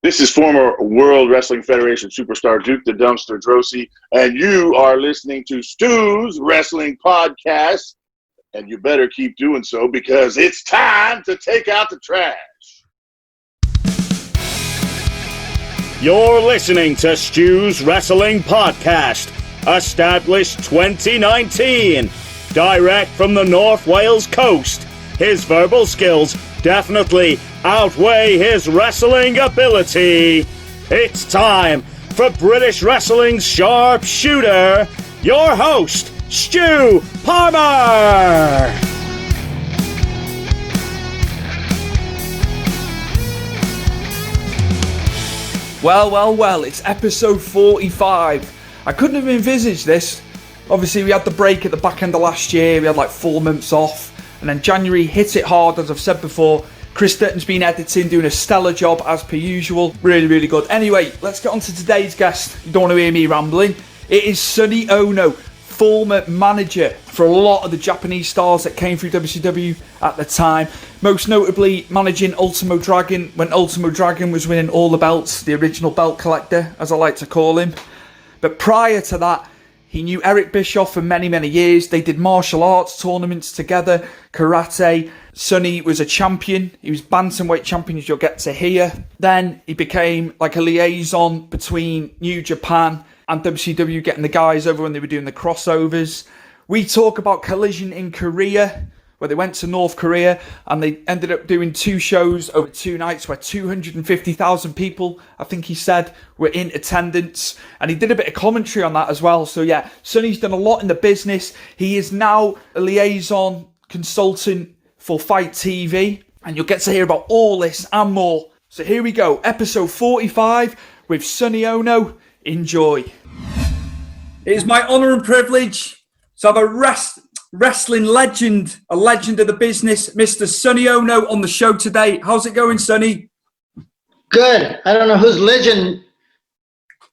This is former World Wrestling Federation superstar Duke the Dumpster Drosy, and you are listening to Stu's Wrestling Podcast, and you better keep doing so because it's time to take out the trash. You're listening to Stu's Wrestling Podcast, established 2019, direct from the North Wales coast. His verbal skills definitely outweigh his wrestling ability. It's time for British Wrestling's sharpshooter, your host, Stu Palmer. Well, it's episode 45. I couldn't have envisaged this. Obviously, we had the break at the back end of last year. We had like 4 months off. And then January hit it hard, as I've said before. Chris Dutton's been editing, doing a stellar job as per usual. Really good. Anyway, let's get on to today's guest. You don't want to hear me rambling. It is Sonny Onoo, former manager for a lot of the Japanese stars that came through WCW at the time. Most notably managing Ultimo Dragon when Ultimo Dragon was winning all the belts, the original belt collector, as I like to call him. But prior to that, he knew Eric Bischoff for many years. They did martial arts tournaments together, karate. Sonny was a champion. He was bantamweight champion, as you'll get to hear. Then he became like a liaison between New Japan and WCW, getting the guys over when they were doing the crossovers. We talk about Collision in Korea, where they went to North Korea and they ended up doing 2 shows over 2 nights where 250,000 people, I think he said, were in attendance. And he did a bit of commentary on that as well. So yeah, Sonny's done a lot in the business. He is now a liaison consultant for Fight TV. And you'll get to hear about all this and more. So here we go, episode 45 with Sonny Onoo. Enjoy. It is my honour and privilege to have a wrestling legend, a legend of the business, Mr. Sonny Onoo, on the show today. How's it going, Sonny? Good. I don't know whose legend.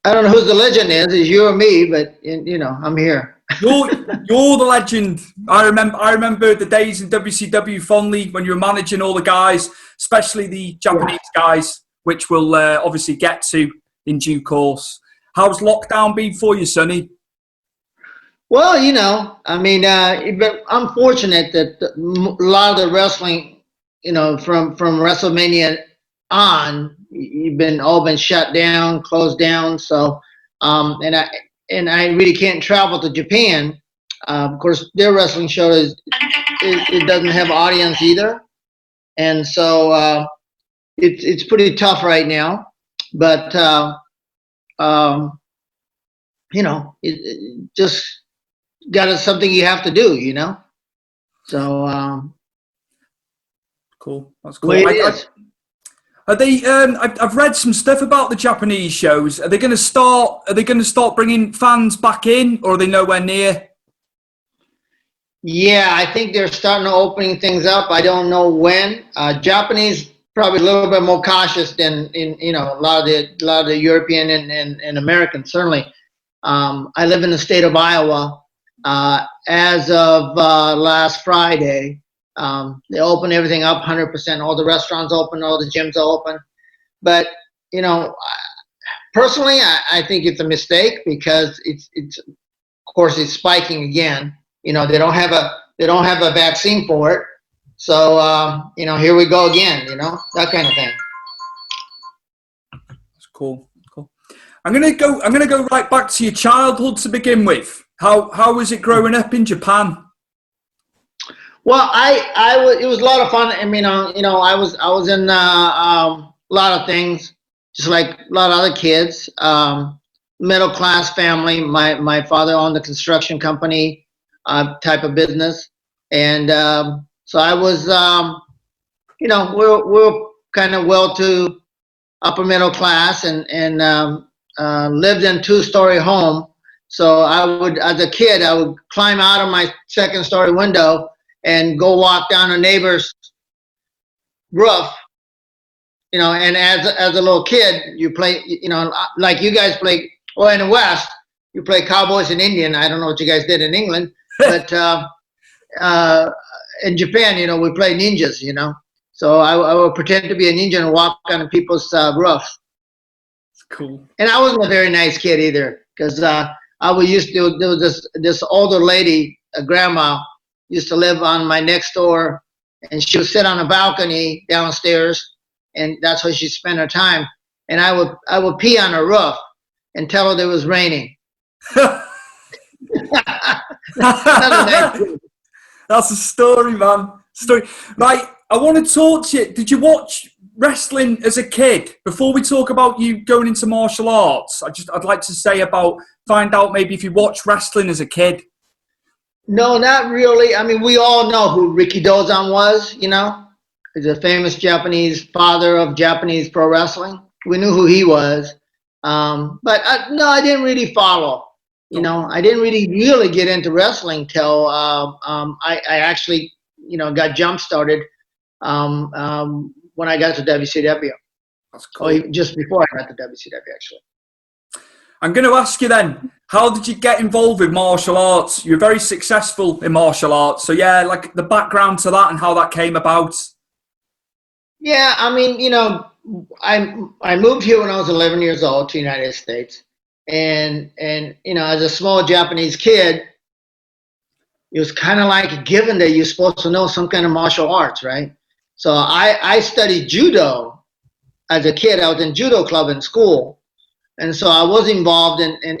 I don't know who the legend is. It's you or me, but I'm here. You're the legend. I remember the days in WCW fondly when you were managing all the guys, especially the Japanese guys, which we'll obviously get to in due course. How's lockdown been for you, Sonny? Well, I'm fortunate that a lot of the wrestling, from WrestleMania on, you've all been shut down, closed down. So, and I really can't travel to Japan. Of course, their wrestling show it doesn't have audience either, and so it's pretty tough right now. But it just something you have to do, So cool. That's cool. Are they? I've read some stuff about the Japanese shows. Are they going to start bringing fans back in, or are they nowhere near? Yeah, I think they're starting to opening things up. I don't know when. Japanese probably a little bit more cautious than a lot of the European and Americans certainly. I live in the state of Iowa. As of last Friday, they opened everything up 100%. All the restaurants open, all the gyms are open. But personally, I think it's a mistake because it's of course it's spiking again. They don't have a vaccine for it. So here we go again. That kind of thing. That's cool. I'm gonna go right back to your childhood to begin with. How was it growing up in Japan? Well, it was a lot of fun. I was in a lot of things, just like a lot of other kids. Middle class family. My father owned a construction company type of business, and so I was, we're kind of well to upper middle class, and lived in a 2-story home. So I would, as a kid, I would climb out of my 2nd-story window and go walk down a neighbor's roof. And as a little kid, you play, like you guys play, or in the West, you play cowboys and Indian. I don't know what you guys did in England, but in Japan, we play ninjas. So I would pretend to be a ninja and walk on people's roofs. Cool. And I wasn't a very nice kid either, because there was this older lady, a grandma, used to live on my next door, and she would sit on a balcony downstairs, and that's where she spent her time. And I would pee on her roof and tell her that it was raining. That's a story, man. Story. Right, I want to talk to you. Did you watch wrestling as a kid? Before we talk about you going into martial arts, I'd like to find out maybe if you watched wrestling as a kid. No, not really. I mean, we all know who Ricky Dozan was, you know. He's a famous Japanese father of Japanese pro wrestling. We knew who he was. But I didn't really follow. You know, I didn't really get into wrestling till I actually, got jump started when I got to WCW. That's cool. Or just before I got to WCW, actually. I'm going to ask you then, how did you get involved with martial arts? You're very successful in martial arts. So, yeah, like the background to that and how that came about. Yeah, I mean, I moved here when I was 11 years old to the United States. And as a small Japanese kid, it was kind of like a given that you're supposed to know some kind of martial arts, right? So I studied judo as a kid. I was in judo club in school. And so I was involved in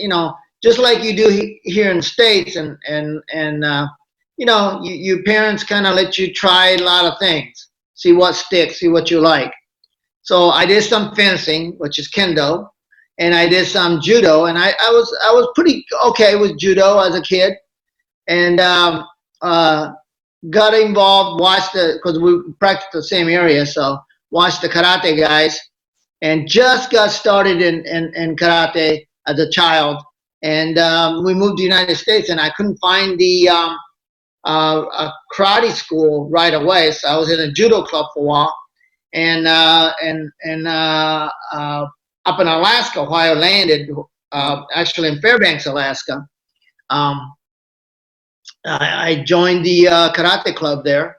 just like you do here in the States. Your parents kind of let you try a lot of things, see what sticks, see what you like. So I did some fencing, which is kendo. And I did some judo, and I was pretty okay with judo as a kid, and got involved, because we practiced the same area, so watched the karate guys, and just got started in karate as a child, and we moved to the United States, and I couldn't find the a karate school right away, so I was in a judo club for a while, and up in Alaska, where I landed, actually in Fairbanks, Alaska, I joined the karate club there,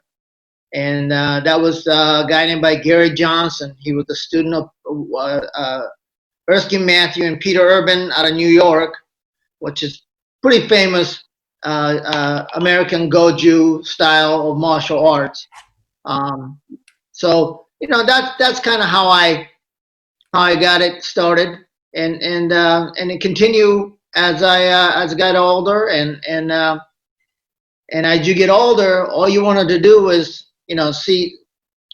and that was a guy named by Gary Johnson. He was a student of Erskine Matthew and Peter Urban out of New York, which is pretty famous American Goju style of martial arts. So that's kind of how I got it started, and it continued as I got older, and as you get older, all you wanted to do was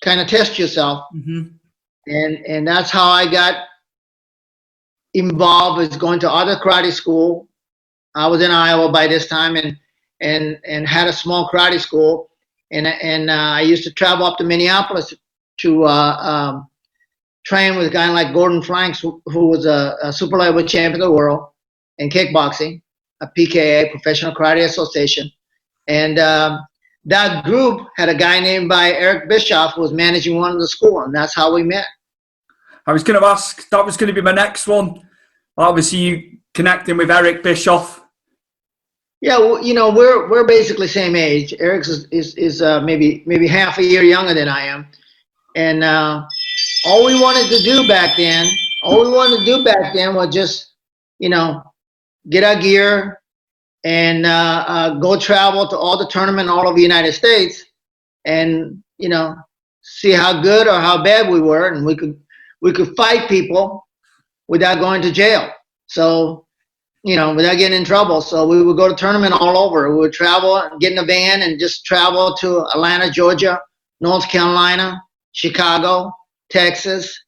kind of test yourself, and that's how I got involved, with going to other karate school. I was in Iowa by this time, and had a small karate school, and I used to travel up to Minneapolis to trained with a guy like Gordon Franks, who was a super lightweight champion of the world in kickboxing, a PKA, Professional Karate Association. And that group had a guy named by Eric Bischoff, who was managing one of the school, and that's how we met. I was going to ask, that was going to be my next one. Obviously, you connecting with Eric Bischoff. Yeah, well, we're basically same age. Eric is maybe half a year younger than I am, and all we wanted to do back then was just, get our gear and go travel to all the tournament all over the United States, and see how good or how bad we were, and we could fight people without going to jail. So, without getting in trouble. So we would go to tournament all over. We would travel, get in a van, and just travel to Atlanta, Georgia, North Carolina, Chicago, Texas,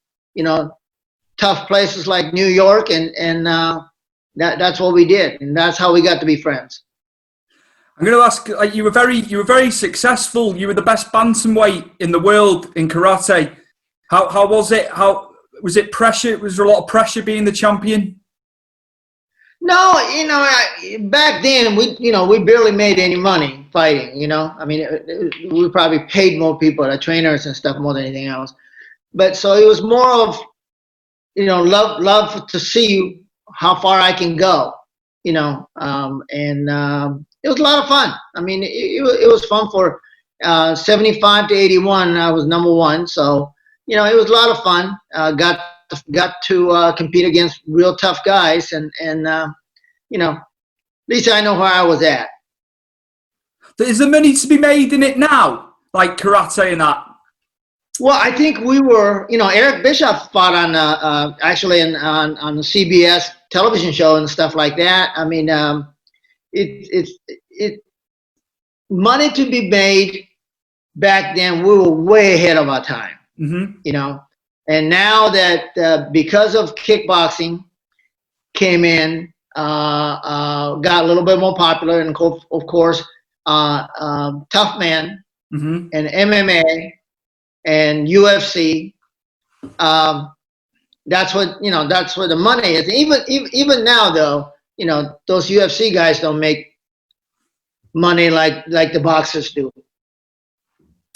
tough places like New York, and that's what we did, and that's how we got to be friends. I'm going to ask, you were very successful. You were the best bantamweight in the world in karate. How was it? How was it? Pressure? Was there a lot of pressure being the champion? No, back then we barely made any money fighting. I mean, we probably paid more people, the trainers and stuff, more than anything else. But so it was more of, love to see how far I can go, and it was a lot of fun. I mean, it was fun for 75 to 81. I was number one, so it was a lot of fun. Got to compete against real tough guys, and you know, at least I know where I was at. Is there money to be made in it now, like karate and that? Well, I think we were, Eric Bischoff fought on actually on the CBS television show and stuff like that. I mean, it money to be made back then. We were way ahead of our time, and now that because of kickboxing came in, got a little bit more popular, and of course, Tough Man and MMA and UFC. That's what that's where the money is. Even now, though, those UFC guys don't make money like the boxers do.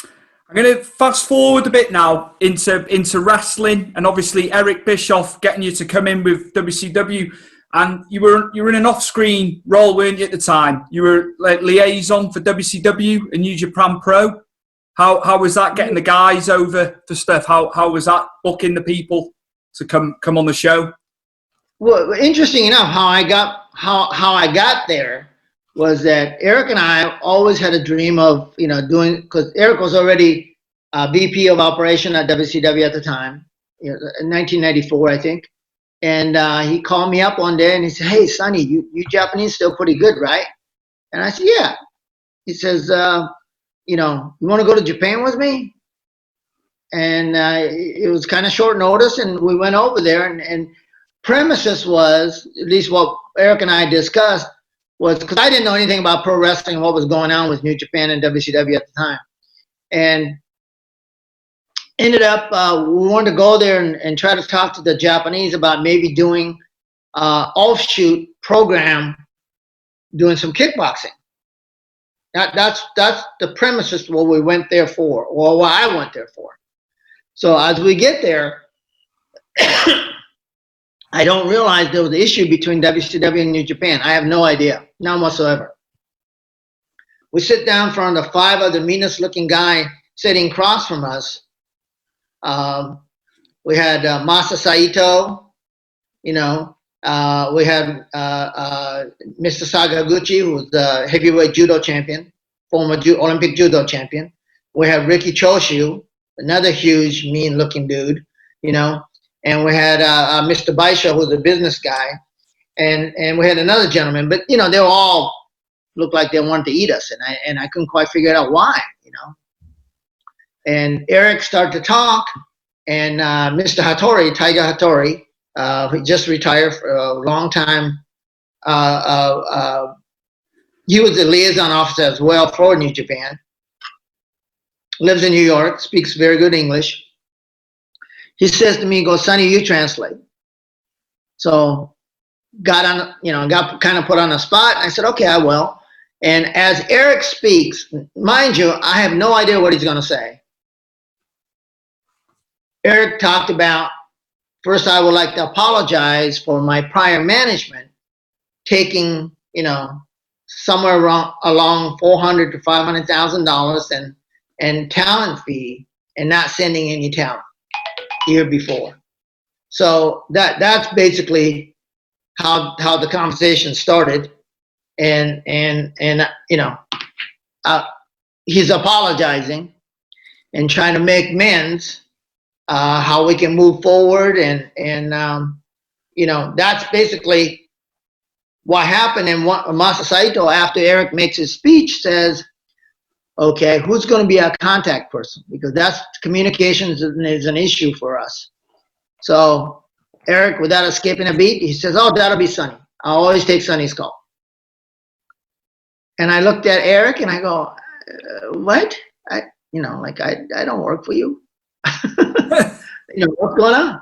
I'm going to fast forward a bit now into wrestling, and obviously Eric Bischoff getting you to come in with WCW, and you were in an off-screen role, weren't you, at the time? You were like liaison for WCW and New Japan Pro. How was that, getting the guys over for stuff? How was that, booking the people to come on the show? Well, interesting enough, how I got there was that Eric and I always had a dream of doing, because Eric was already VP of operation at WCW at the time, in 1994, I think. And he called me up one day and he said, "Hey, Sonny, you Japanese still pretty good, right?" And I said, "Yeah." He says, "You want to go to Japan with me?" And it was kind of short notice, and we went over there. And premises was, at least what Eric and I discussed, was because I didn't know anything about pro wrestling and what was going on with New Japan and WCW at the time. And ended up, we wanted to go there and try to talk to the Japanese about maybe doing offshoot program, doing some kickboxing. That's the premises what we went there for, or what I went there for. So as we get there, I don't realize there was an issue between WCW and New Japan. I have no idea, none whatsoever. We sit down in front of 5 of the meanest looking guy sitting across from us. We had Masa Saito, we had Mr. Sakaguchi, who was the heavyweight judo champion, former Olympic judo champion. We had Ricky Choshu, another huge, mean-looking dude, and we had Mr. Baisha, who was a business guy, and we had another gentleman. But they were all looked like they wanted to eat us, and I couldn't quite figure out why, And Eric started to talk, and Mr. Hattori, Tiger Hattori, who just retired for a long time. He was a liaison officer as well for New Japan. Lives in New York, speaks very good English. He says to me, he goes, "Sonny, you translate." So got kind of put on the spot. I said, "Okay, I will." And as Eric speaks, mind you, I have no idea what he's going to say. Eric talked about, first, I would like to apologize for my prior management taking, somewhere along $400,000 to $500,000 and talent fee, and not sending any talent year before. So that's basically how the conversation started, and he's apologizing and trying to make amends. How we can move forward, and that's basically what happened. And what Masa Saito, after Eric makes his speech, says, "Okay, who's going to be our contact person? Because that's communications is an issue for us." So Eric, without escaping a beat, he says, "Oh, that'll be Sonny. I'll always take Sonny's call." And I looked at Eric and I go, "What? I don't work for you." What's going on?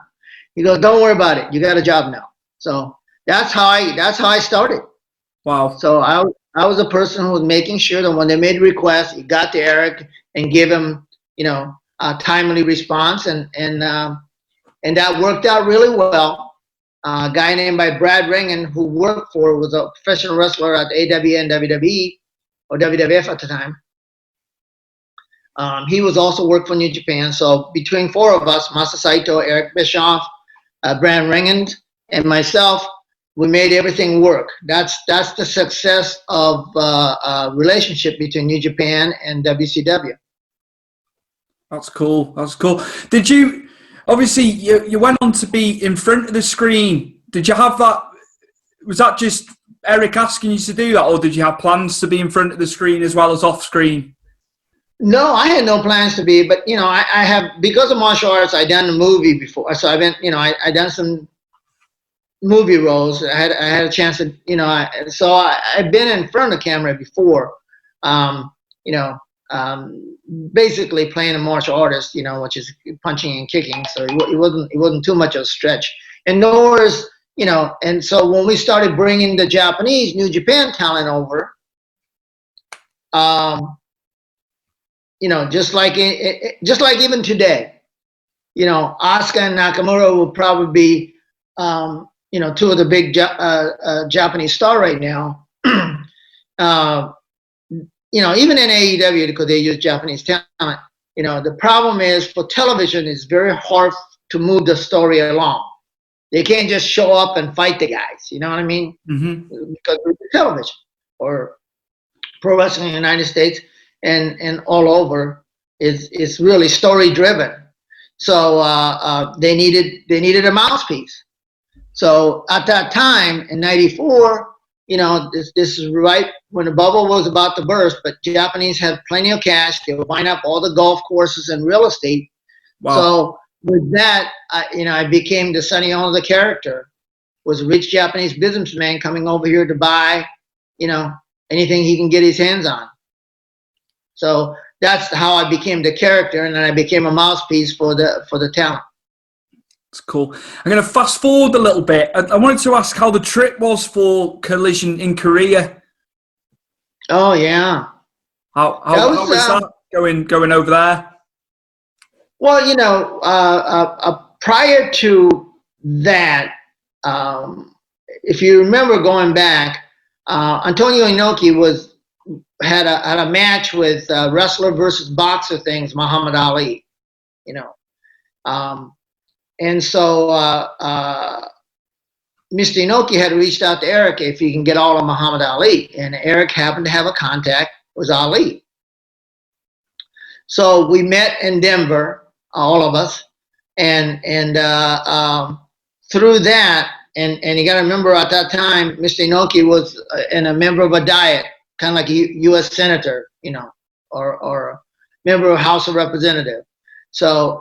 He goes, "Don't worry about it. You got a job now." So that's how I started. Wow. So I was a person who was making sure that when they made requests, it got to Eric and give him, a timely response, and that worked out really well. A guy named by Brad Ringen, who was a professional wrestler at AWA and WWE, or WWF at the time. He was also worked for New Japan. So between 4 of us, Masa Saito, Eric Bischoff, Brand Ringand, and myself. We made everything work. That's the success of relationship between New Japan and WCW. That's cool. That's cool. Did you, obviously, you went on to be in front of the screen. Did you have that, was that just Eric asking you to do that, or did you have plans to be in front of the screen as well as off screen? No, I had no plans to be, but I have, because of martial arts, I done a movie before. So I've been, I done some movie roles. I had a chance to, so I've been in front of the camera before, basically playing a martial artist, which is punching and kicking. So it wasn't too much of a stretch. And nor is, and so when we started bringing the Japanese New Japan talent over, just like even today, Asuka and Nakamura will probably be, two of the big Japanese star right now. Even in AEW, because they use Japanese talent, the problem is for television, it's very hard to move the story along. They can't just show up and fight the guys. You know what I mean? Mm-hmm. Because it's television or pro wrestling in the United States and all over is really story driven. So they needed a mouthpiece. So at that time in '94, this is right when the bubble was about to burst, but Japanese had plenty of cash. They were buying up all the golf courses and real estate. Wow. So with that, I became the Sonny Onoo, the character, was a rich Japanese businessman coming over here to buy, anything he can get his hands on. So that's how I became the character, and then I became a mouthpiece for the talent. That's cool. I'm going to fast forward a little bit. I wanted to ask how the trip was for Collision in Korea. Oh yeah. How was that going over there? Well, prior to that, if you remember going back, Antonio Inoki had a match with wrestler versus boxer things, Muhammad Ali, and so Mr. Inoki had reached out to Eric if he can get all of Muhammad Ali, and Eric happened to have a contact with Ali. So we met in Denver, all of us, and through that, and you got to remember at that time, Mr. Inoki was a member of a diet, kind of like a U.S. senator, or a member of House of Representatives. So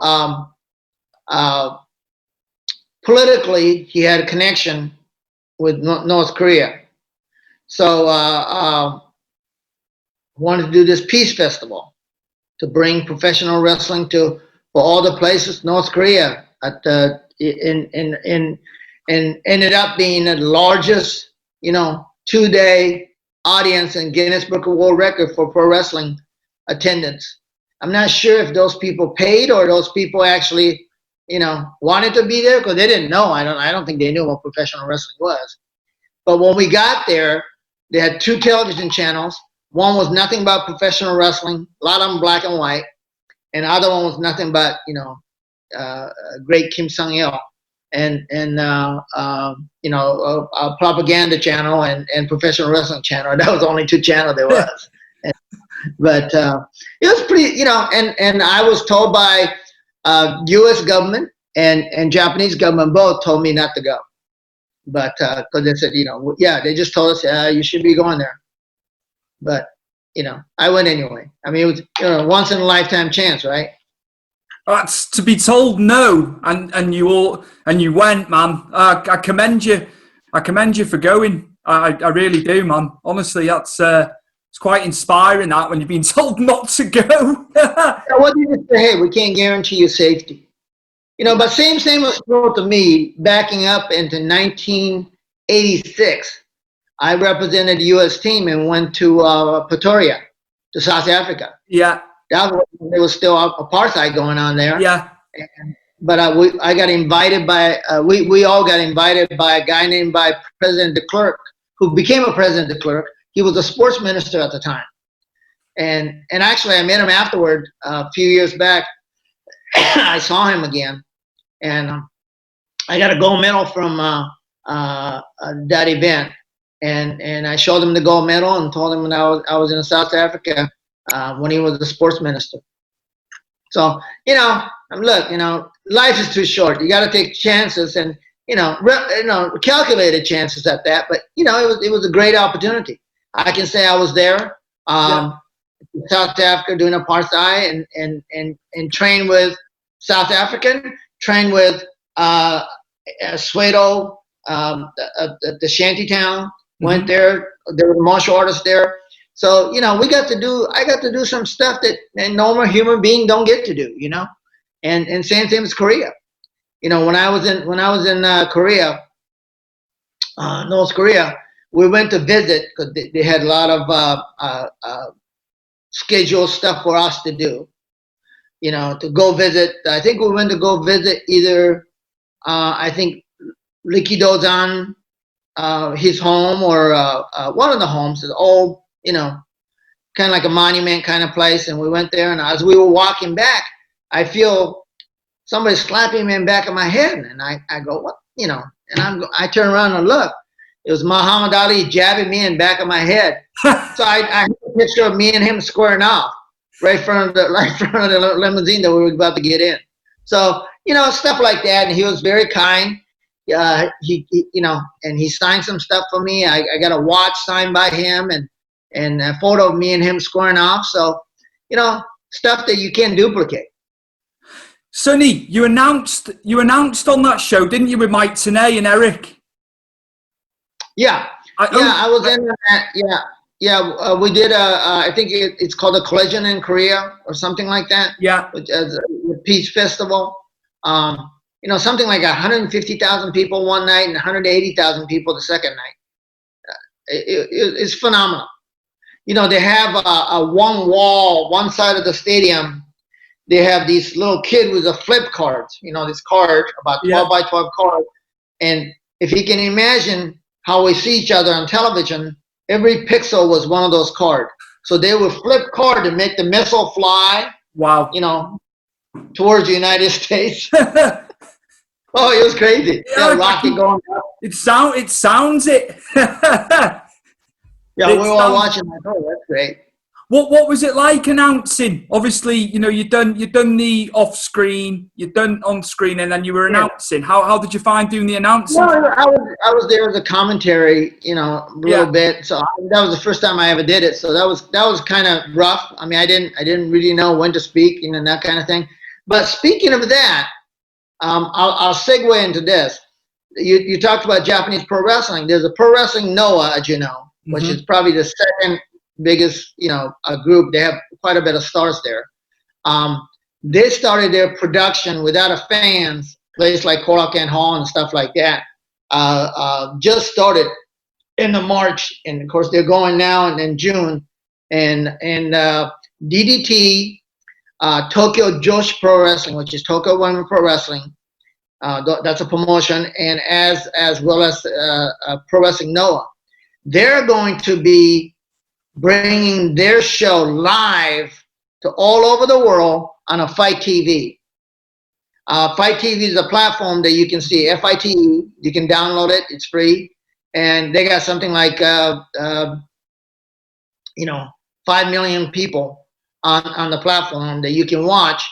politically, he had a connection with North Korea. So wanted to do this peace festival to bring professional wrestling for all the places. North Korea and ended up being the largest, 2-day audience in Guinness Book of World Record for pro wrestling attendance. I'm not sure if those people paid or those people actually, wanted to be there because they didn't know. I don't think they knew what professional wrestling was. But when we got there, they had 2 television channels. One was nothing but professional wrestling, a lot of them black and white, and the other one was nothing but, great Kim Sung-il and a propaganda channel and professional wrestling channel. That was the only 2 channels there was. But it was pretty, and I was told by U.S. government and Japanese government both told me not to go. But because they said, they just told us you should be going there. But I went anyway. I mean, it was once in a lifetime chance, right? That's to be told no, and you went, man. I commend you. I commend you for going. I really do, man. Honestly, that's it's quite inspiring that when you're being told not to go. What do you say? Hey, we can't guarantee your safety. But same was told to me backing up into 1986. I represented the U.S. team and went to Pretoria, to South Africa. Yeah. That was, there was still apartheid going on there. Yeah. But I got invited by, we all got invited by a guy named by President de Klerk, who became a President de Klerk. He was a sports minister at the time. And actually, I met him afterward a few years back. I saw him again. And I got a gold medal from that event, and I showed him the gold medal and told him when I was in South Africa when he was the sports minister. So look, life is too short. You got to take chances, and calculated chances at that. But it was a great opportunity. I can say I was there, South Africa doing apartheid, and trained with South African, trained with Soweto, the shanty town. Went there. There were martial artists there. So I got to do some stuff that a normal human being don't get to do. And same thing with Korea. When I was in Korea, North Korea, we went to visit because they had a lot of scheduled stuff for us to do. To go visit. I think we went to go visit either I think Riki Dozan, his home, or one of the homes, is old, kind of like a monument kind of place. And we went there, and as we were walking back, I feel somebody slapping me in the back of my head, and I go, what, and I turn around and look. It was Muhammad Ali jabbing me in the back of my head. So I had a picture of me and him squaring off right in front of the limousine that we were about to get in. So stuff like that, and he was very kind. He and he signed some stuff for me. I got a watch signed by him, and a photo of me and him squaring off. So, stuff that you can't duplicate. Sonny, you announced on that show, didn't you, with Mike Tenay and Eric? Yeah, I was in that. Yeah. We did I think it's called a Collision in Korea or something like that. Yeah. Which is a peace festival. Something like 150,000 people one night and 180,000 people the second night. It's phenomenal. They have a one wall, one side of the stadium. They have these little kid with a flip cards. This card, about 12 by 12 card. And if you can imagine how we see each other on television, every pixel was one of those cards. So they would flip card to make the missile fly. Wow. Towards the United States. Oh, it was crazy. Yeah, rocket going up. It sounds it. Yeah, we were all watching. Oh, that's great. What was it like announcing? Obviously, you've done the off screen, you've done on screen, and then you were announcing. How did you find doing the announcing? Well, I was there as a commentary, a little bit. So that was the first time I ever did it. So that was kind of rough. I mean, I didn't really know when to speak, and that kind of thing. But speaking of that, I'll segue into this. You talked about Japanese pro wrestling. There's a Pro Wrestling Noah, as you know, which is probably the second biggest, group. They have quite a bit of stars there. They started their production without a fans, place like Korakuen Hall and stuff like that. Just started in the March, and of course they're going now and in June. And DDT, Tokyo Joshi Pro Wrestling, which is Tokyo Women Pro Wrestling. That's a promotion, and as well as Pro Wrestling Noah. They're going to be bringing their show live to all over the world on a Fight TV. Fight TV is a platform that you can see, FITE. You can download it. It's free. And they got something like, 5 million people on the platform that you can watch.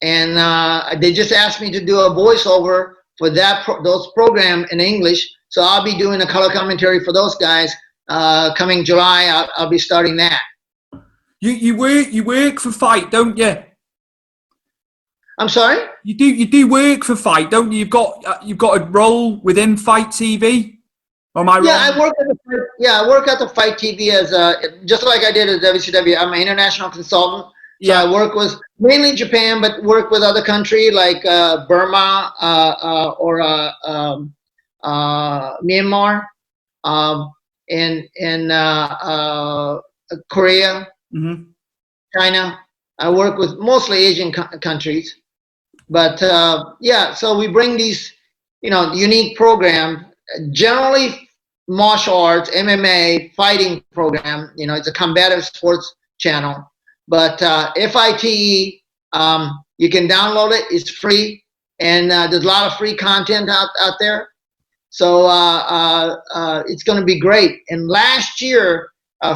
And they just asked me to do a voiceover for those programs in English. So I'll be doing a color commentary for those guys. Coming July, I'll be starting that. You work for Fight, don't you? I'm sorry? You do work for Fight, don't you? You've got a role within Fight TV. Or am I wrong? Yeah, I work at the Fight TV as just like I did at WCW. I'm an international consultant. So I work with mainly Japan, but work with other countries like Burma or Myanmar. In Korea, China. I work with mostly Asian countries, but so we bring these, unique programs, generally martial arts, MMA, fighting program. It's a combative sports channel, but FITE, you can download it. It's free. and there's a lot of free content out there. So it's going to be great. And last year,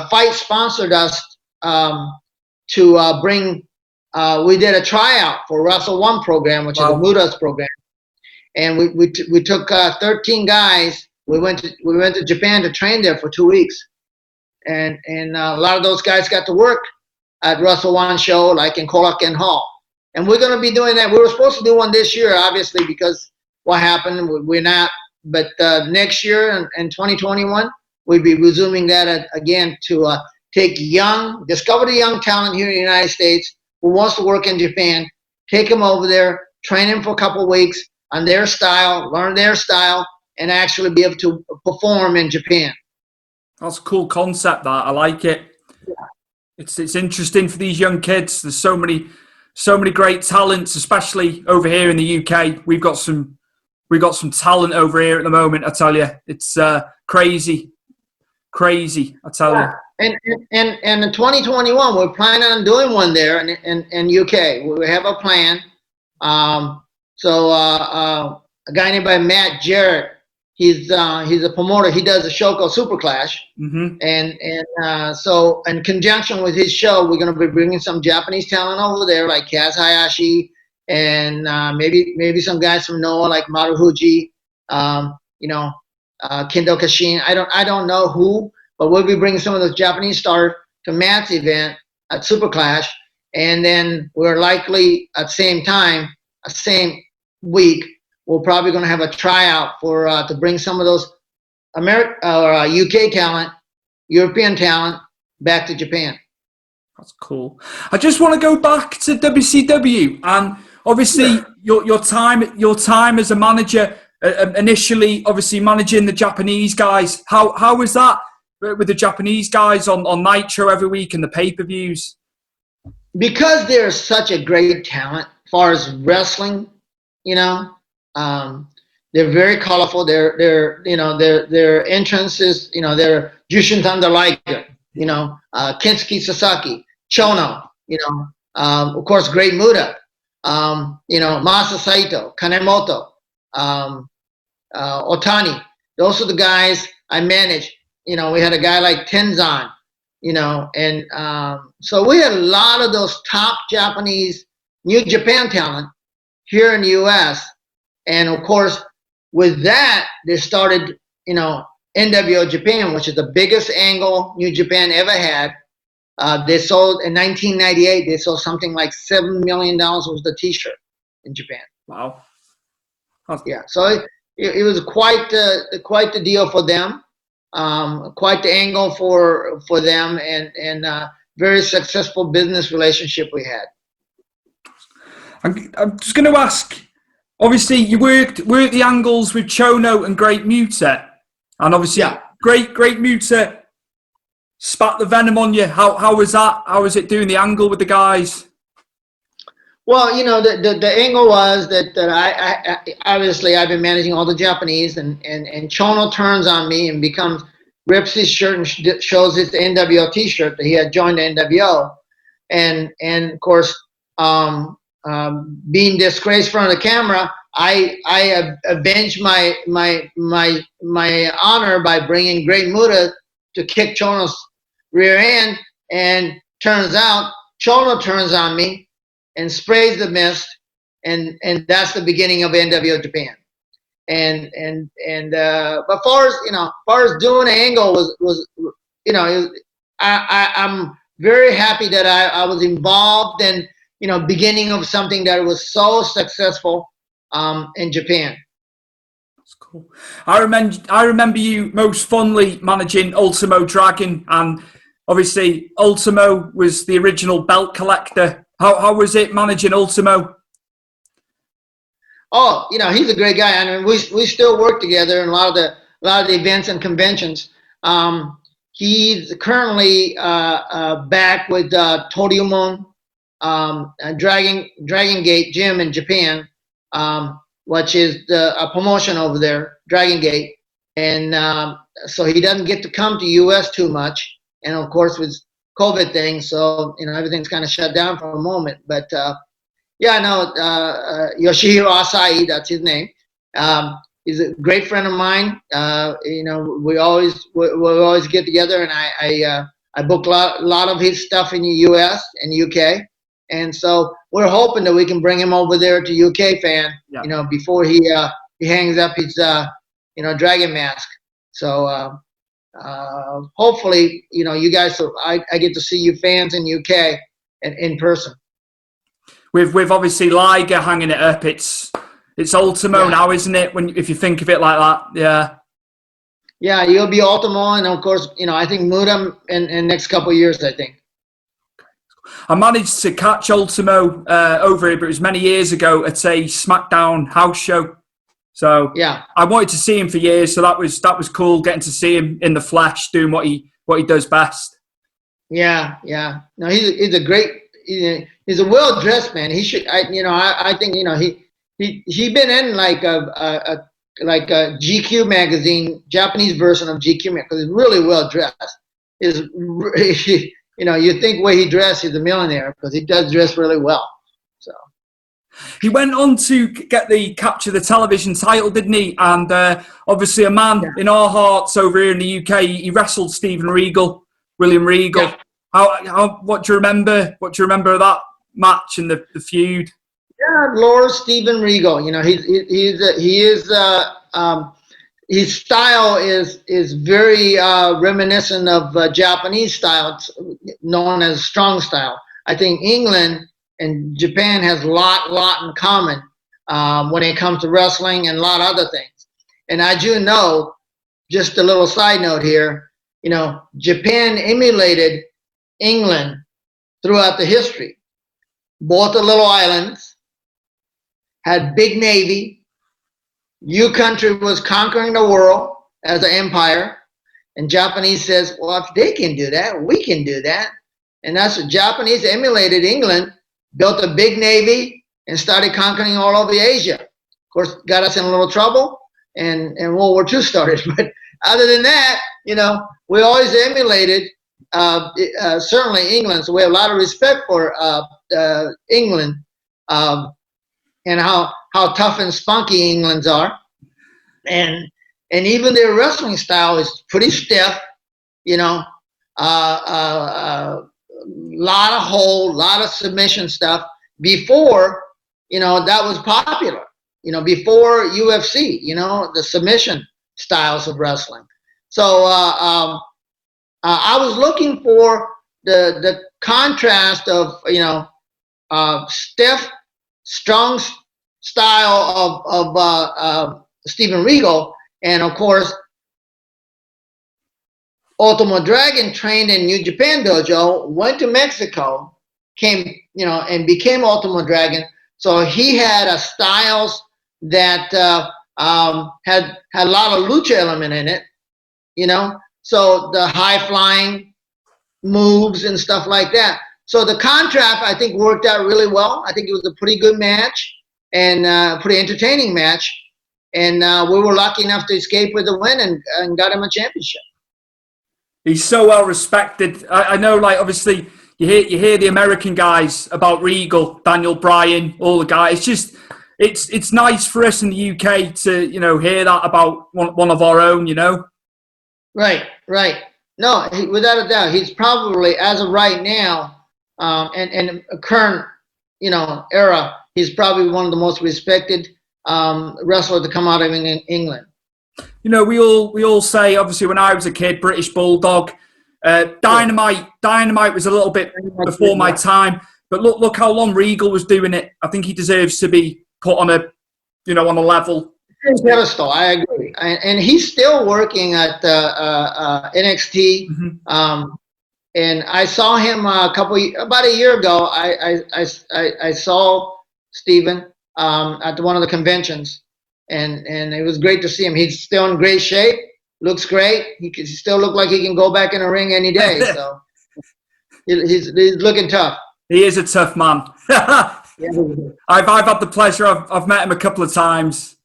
Fight sponsored us to bring. We did a tryout for Russell One program, which is a Muda's program, and we took 13 guys. We went to Japan to train there for 2 weeks, and a lot of those guys got to work at Russell One show, like in Korakuen Hall. And we're going to be doing that. We were supposed to do one this year, obviously, because what happened, we're not. But next year in 2021, we'll be resuming that again to discover the young talent here in the United States who wants to work in Japan, take them over there, train them for a couple of weeks on their style, learn their style, and actually be able to perform in Japan. That's a cool concept, that. I like it. Yeah. It's interesting for these young kids. There's so many great talents, especially over here in the UK. We've got some talent over here at the moment. I tell you, it's crazy. I tell you. And in 2021, we're planning on doing one there in UK. We have a plan. So a guy named by Matt Jarrett, he's a promoter. He does a show called Super Clash. Mm-hmm. And so in conjunction with his show, we're going to be bringing some Japanese talent over there, like Kaz Hayashi, and maybe some guys from Noah, like Marufuji, Kendo Kashin. I don't know who, but we'll be bringing some of those Japanese stars to Matt's event at Super Clash, and then we're likely at the same week, we're probably going to have a tryout for to bring some of those UK talent, European talent back to Japan. That's cool. I just want to go back to WCW, and obviously your time as a manager, initially obviously managing the Japanese guys. How was that with the Japanese guys on Nitro every week and the pay-per-views? Because they're such a great talent as far as wrestling, they're very colorful. Their entrances, they're Jushin Thunder Liger, Kensuke Sasaki, Chono, of course, Great Muta, Masa Saito, Kanemoto, Otani. Those are the guys I managed. We had a guy like Tenzan, and so we had a lot of those top Japanese New Japan talent here in the U.S. And of course, with that, they started, NWO Japan, which is the biggest angle New Japan ever had. They sold in 1998. They sold something like $7 million worth of T-shirt in Japan. Wow. Yeah. So it was quite the deal for them. Quite the angle for them, and very successful business relationship we had. I'm just going to ask. Obviously, you worked the angles with Chono and Great Muta, and obviously, Great Muta spat the venom on you. How was that? How was it doing the angle with the guys? Well, the angle was that I obviously I've been managing all the Japanese, and Chono turns on me and rips his shirt and shows his NWO T-shirt that he had joined the NWO, and of course, being disgraced in front of the camera, I avenged my honor by bringing Great Muta to kick Chono's rear end, and turns out Chono turns on me and sprays the mist, and that's the beginning of NWO Japan. But far as doing an angle was I'm very happy that I was involved in beginning of something that was so successful in Japan. That's cool. I remember you most fondly managing Ultimo Dragon, and obviously Ultimo was the original belt collector. How was it managing Ultimo? Oh, he's a great guy. I mean, we still work together in a lot of the events and conventions. He's currently back with Toriumon, Dragon Gate Gym in Japan, which is a promotion over there, Dragon Gate, and so he doesn't get to come to U.S. too much, and of course with COVID thing, so everything's kind of shut down for a moment. But Yeah, no, Yoshihiro Asai, that's his name. He's a great friend of mine. We always get together, and I book a lot of his stuff in the U.S. and U.K. And so we're hoping that we can bring him over there to UK fan, before he hangs up his dragon mask. So hopefully, you guys. So I get to see you fans in UK and in person. With obviously Liger hanging it up, it's Ultimo now, isn't it? If you think of it like that, yeah. Yeah, you'll be Ultimo, and of course, I think Muda in next couple of years, I think. I managed to catch Ultimo over here, but it was many years ago at a SmackDown house show. So yeah, I wanted to see him for years, so that was cool getting to see him in the flesh doing what he does best. Yeah. No, he's a great. He's a well dressed man. He should. I think he been in like a GQ magazine, Japanese version of GQ magazine, because he's really well dressed. You think the way he dressed, he's a millionaire, because he does dress really well. So he went on to capture the television title, didn't he? And obviously a man in our hearts over here in the UK. He wrestled William Regal. Yeah. What do you remember? What do you remember of that match and the feud? Yeah, Lord Steven Regal. His style is very reminiscent of Japanese style, known as strong style. I think England and Japan has a lot in common when it comes to wrestling and a lot of other things. And as you know, just a little side note here, Japan emulated England throughout the history. Both the little islands had big navy. Your country was conquering the world as an empire, and Japanese says, well, if they can do that, we can do that. And that's what Japanese emulated England, built a big navy, and started conquering all over Asia. Of course, got us in a little trouble, and World War II started. But other than that, we always emulated certainly England. So we have a lot of respect for England and how tough and spunky England's are, and even their wrestling style is pretty stiff. Lot of hold, lot of submission stuff. Before that was popular. Before UFC. The submission styles of wrestling. So I was looking for the contrast of stiff, strong style of Steven Regal, and of course Ultimo Dragon trained in New Japan Dojo, went to Mexico, came and became Ultimo Dragon. So he had a styles that had a lot of lucha element in it, so the high flying moves and stuff like that. So the contrast, I think, worked out really well. I think it was a pretty good match and pretty entertaining match. And we were lucky enough to escape with a win and got him a championship. He's so well respected. I know, like, obviously, you hear the American guys about Regal, Daniel Bryan, all the guys. It's just, it's nice for us in the UK to, hear that about one of our own, Right. No, without a doubt, he's probably, as of right now, and current, era, he's probably one of the most respected wrestlers to come out of England. We all say, obviously, when I was a kid, British Bulldog, Dynamite was a little bit before my time, but look how long Regal was doing it. I think he deserves to be put on a level. Pedestal, I agree, and he's still working at NXT. Mm-hmm. And I saw him about a year ago. I saw Steven at one of the conventions, and it was great to see him. He's still in great shape, looks great. He still look like he can go back in the ring any day. So he's looking tough. He is a tough man. I've had the pleasure. I've met him a couple of times.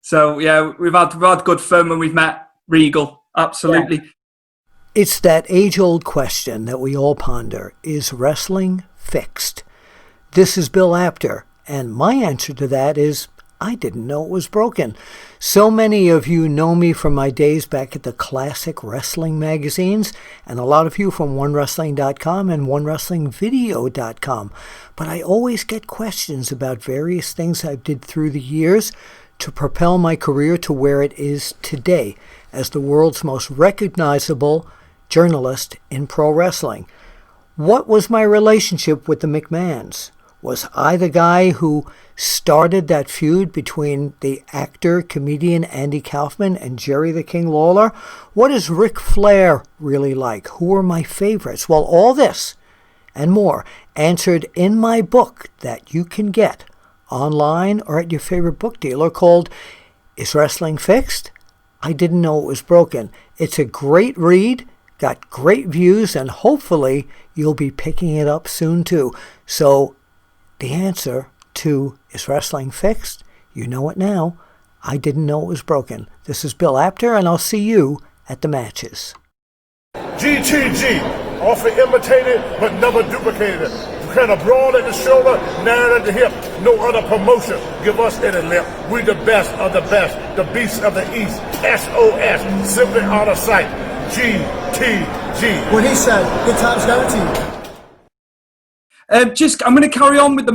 So yeah, we've had good fun when we've met Regal. Absolutely. Yeah. It's that age-old question that we all ponder: is wrestling fixed? This is Bill Apter, And my answer to that is, I didn't know it was broken. So many of you know me from my days back at the classic wrestling magazines, and a lot of you from OneWrestling.com and OneWrestlingVideo.com. But I always get questions about various things I did through the years to propel my career to where it is today as the world's most recognizable journalist in pro wrestling. What was my relationship with the McMahons? Was I the guy who started that feud between the actor, comedian Andy Kaufman and Jerry the King Lawler? What is Ric Flair really like? Who are my favorites? Well, all this and more answered in my book that you can get online or at your favorite book dealer called Is Wrestling Fixed? I Didn't Know It Was Broken. It's a great read, got great views, and hopefully you'll be picking it up soon too. So the answer to Is Wrestling Fixed? You know it now. I Didn't Know It Was Broken. This is Bill Apter, and I'll see you at the matches. GTG, often imitated but never duplicated. Kind of broad at the shoulder, narrow at the hip. No other promotion. Give us any lip. We the best of the best. The beasts of the East. SOS, simply out of sight. GTG. What he said, good times guaranteed. I'm going to carry on with the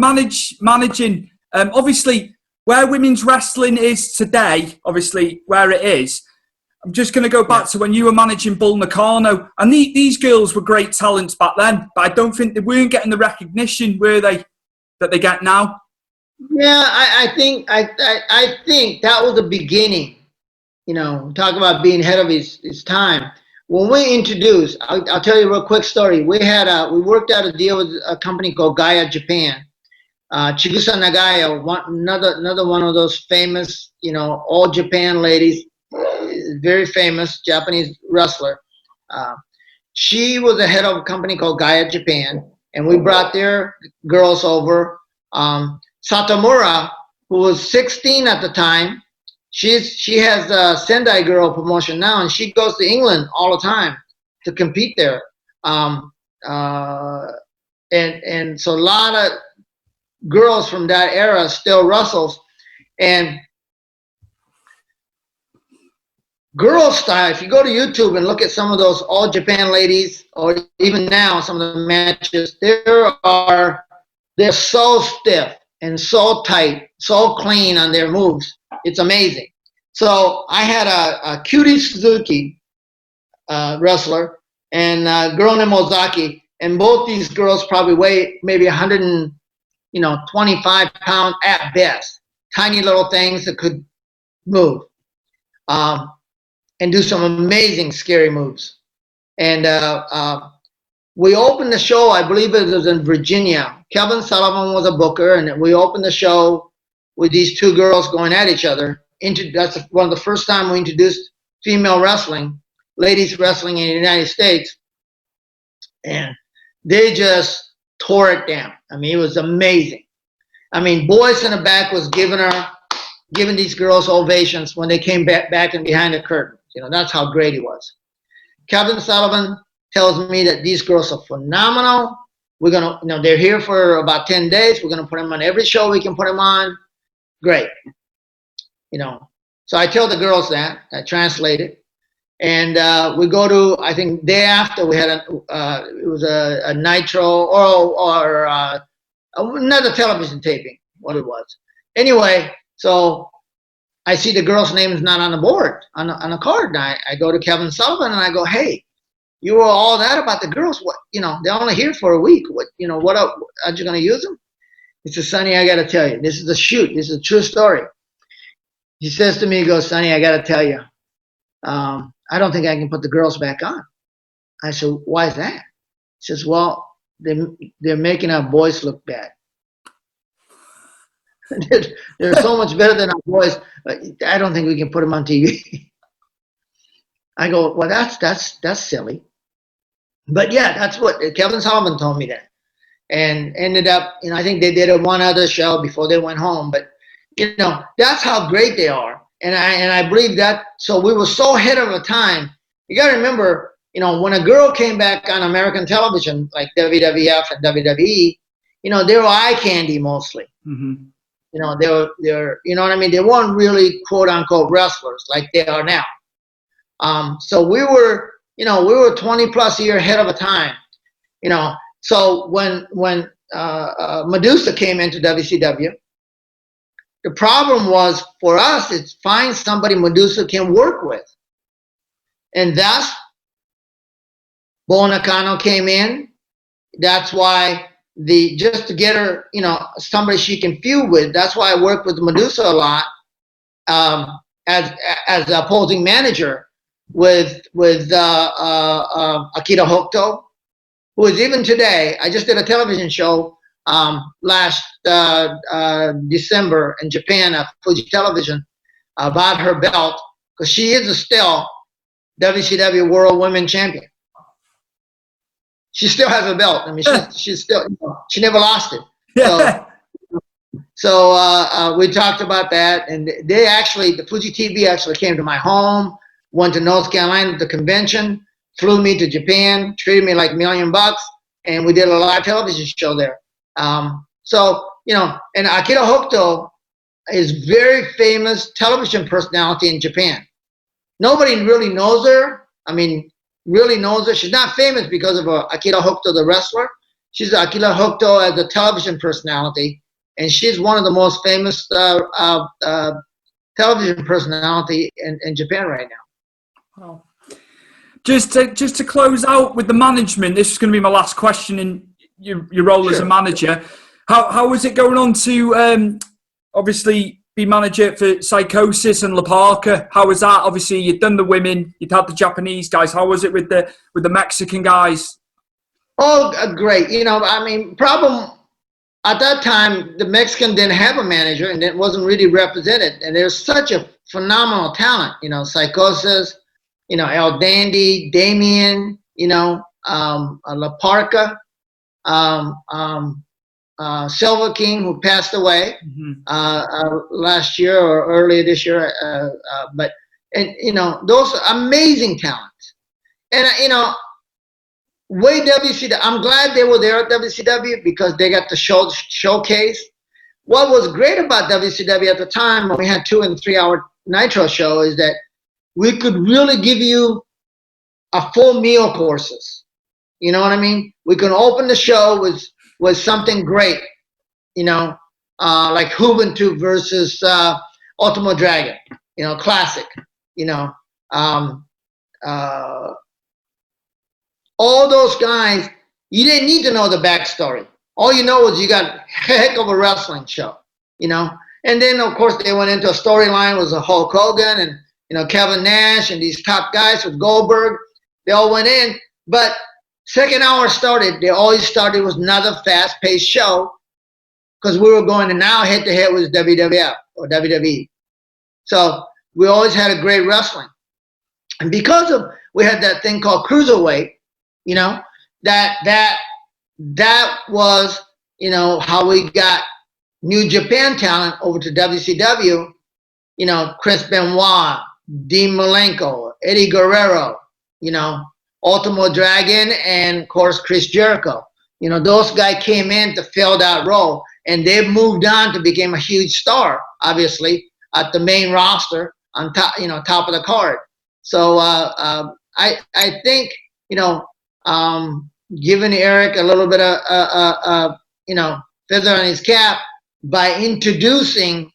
managing. Obviously, where women's wrestling is today, obviously where it is, I'm just going to go back to when you were managing Bull Nakano. And these girls were great talents back then, but I don't think they weren't getting the recognition, were they, that they get now? Yeah, I think that was the beginning. You know, talk about being ahead of his time. When we introduced, I'll tell you a real quick story. We worked out a deal with a company called Gaia Japan. Chigusa Nagaya, another one of those famous, all Japan ladies, very famous Japanese wrestler. She was the head of a company called Gaia Japan, and we brought their girls over. Satomura, who was 16 at the time, she has a Sendai Girl promotion now, and she goes to England all the time to compete there. And so a lot of girls from that era still wrestles. And girl style, if you go to YouTube and look at some of those All Japan ladies, or even now some of the matches, they're so stiff and so tight, so clean on their moves. It's amazing. So I had a Cutie Suzuki wrestler and a girl named Ozaki, and both these girls probably weigh maybe 125 pounds at best. Tiny little things that could move and do some amazing, scary moves. And we opened the show, I believe it was in Virginia. Kevin Sullivan was a booker, and we opened the show with these two girls going at each other. That's one of the first time we introduced female wrestling, ladies wrestling in the United States. And they just tore it down. I mean, it was amazing. I mean, Boyce in the back was giving these girls ovations when they came back and behind the curtain. That's how great he was. Kevin Sullivan tells me that these girls are phenomenal. We're going to, they're here for about 10 days. We're going to put them on every show we can put them on. Great. So I tell the girls that, I translate it. And we go to, I think day after we had it was a Nitro or another television taping, what it was. Anyway, so I see the girl's name is not on the board, on the card. And I go to Kevin Sullivan and I go, hey, you were all that about the girls. What, they're only here for a week. What, what are you going to use them? He says, Sonny, I got to tell you, this is a shoot. This is a true story. He says to me, he goes, Sonny, I got to tell you, I don't think I can put the girls back on. I said, why is that? He says, well, they're making our boys look bad. They're so much better than our boys. I don't think we can put them on TV. I go, well, that's silly. But yeah, that's what Kevin Sullivan told me that. And ended up, I think they did one other show before they went home. But, that's how great they are. And I believe that. So we were so ahead of our time. You got to remember, when a girl came back on American television, like WWF and WWE, they were eye candy mostly. Mm-hmm. They're you know what I mean? They weren't really quote unquote wrestlers like they are now. So we were 20 plus a year ahead of a time. So when Medusa came into WCW, the problem was for us is find somebody Medusa can work with, and thus Bo Nakano came in. That's why just to get her, somebody she can feud with. That's why I worked with Medusa a lot as an opposing manager with Akira Hokuto, who is even today. I just did a television show last December in Japan at Fuji Television about her belt, because she is still WCW World Women Champion. She still has a belt. I mean, she's still, she never lost it. So we talked about that, and the Fuji TV actually came to my home, went to North Carolina at the convention, flew me to Japan, treated me like $1 million, and we did a live television show there. And Akira Hokuto is very famous television personality in Japan. Nobody really knows her. She's not famous because of Akira Hokuto, the wrestler. She's Akira Hokuto as a television personality, and she's one of the most famous television personality in Japan right now. Wow. Just to close out with the management, this is going to be my last question in your role as a manager. How was it going on to obviously be manager for Psychosis and La Parka? How was that? Obviously, you'd done the women, you'd had the Japanese guys. How was it with the Mexican guys? Oh, great. Problem at that time, the Mexican didn't have a manager and it wasn't really represented. And there's such a phenomenal talent, Psychosis, El Dandy, Damien, La Parka, Silver King, who passed away last year or earlier this year. Those amazing talents. And, WCW, I'm glad they were there at WCW because they got to showcase. What was great about WCW at the time when we had 2 and 3 hour Nitro show is that we could really give you a full meal courses. You know what I mean? We can open the show with something great, like Juventud versus Ultimo Dragon, classic, all those guys, you didn't need to know the backstory. All you know is you got a heck of a wrestling show, And then, of course, they went into a storyline with Hulk Hogan and, Kevin Nash and these top guys with Goldberg. They all went in. But second hour started, they always started with another fast-paced show because we were going to now head-to-head with WWF or WWE. So we always had a great wrestling. And because of, we had that thing called Cruiserweight, that was, how we got New Japan talent over to WCW, Chris Benoit, Dean Malenko, Eddie Guerrero, Ultimo Dragon, and of course Chris Jericho. Those guys came in to fill that role, and they moved on to become a huge star, obviously, at the main roster on top, top of the card. So I think, giving Eric a little bit of feather on his cap by introducing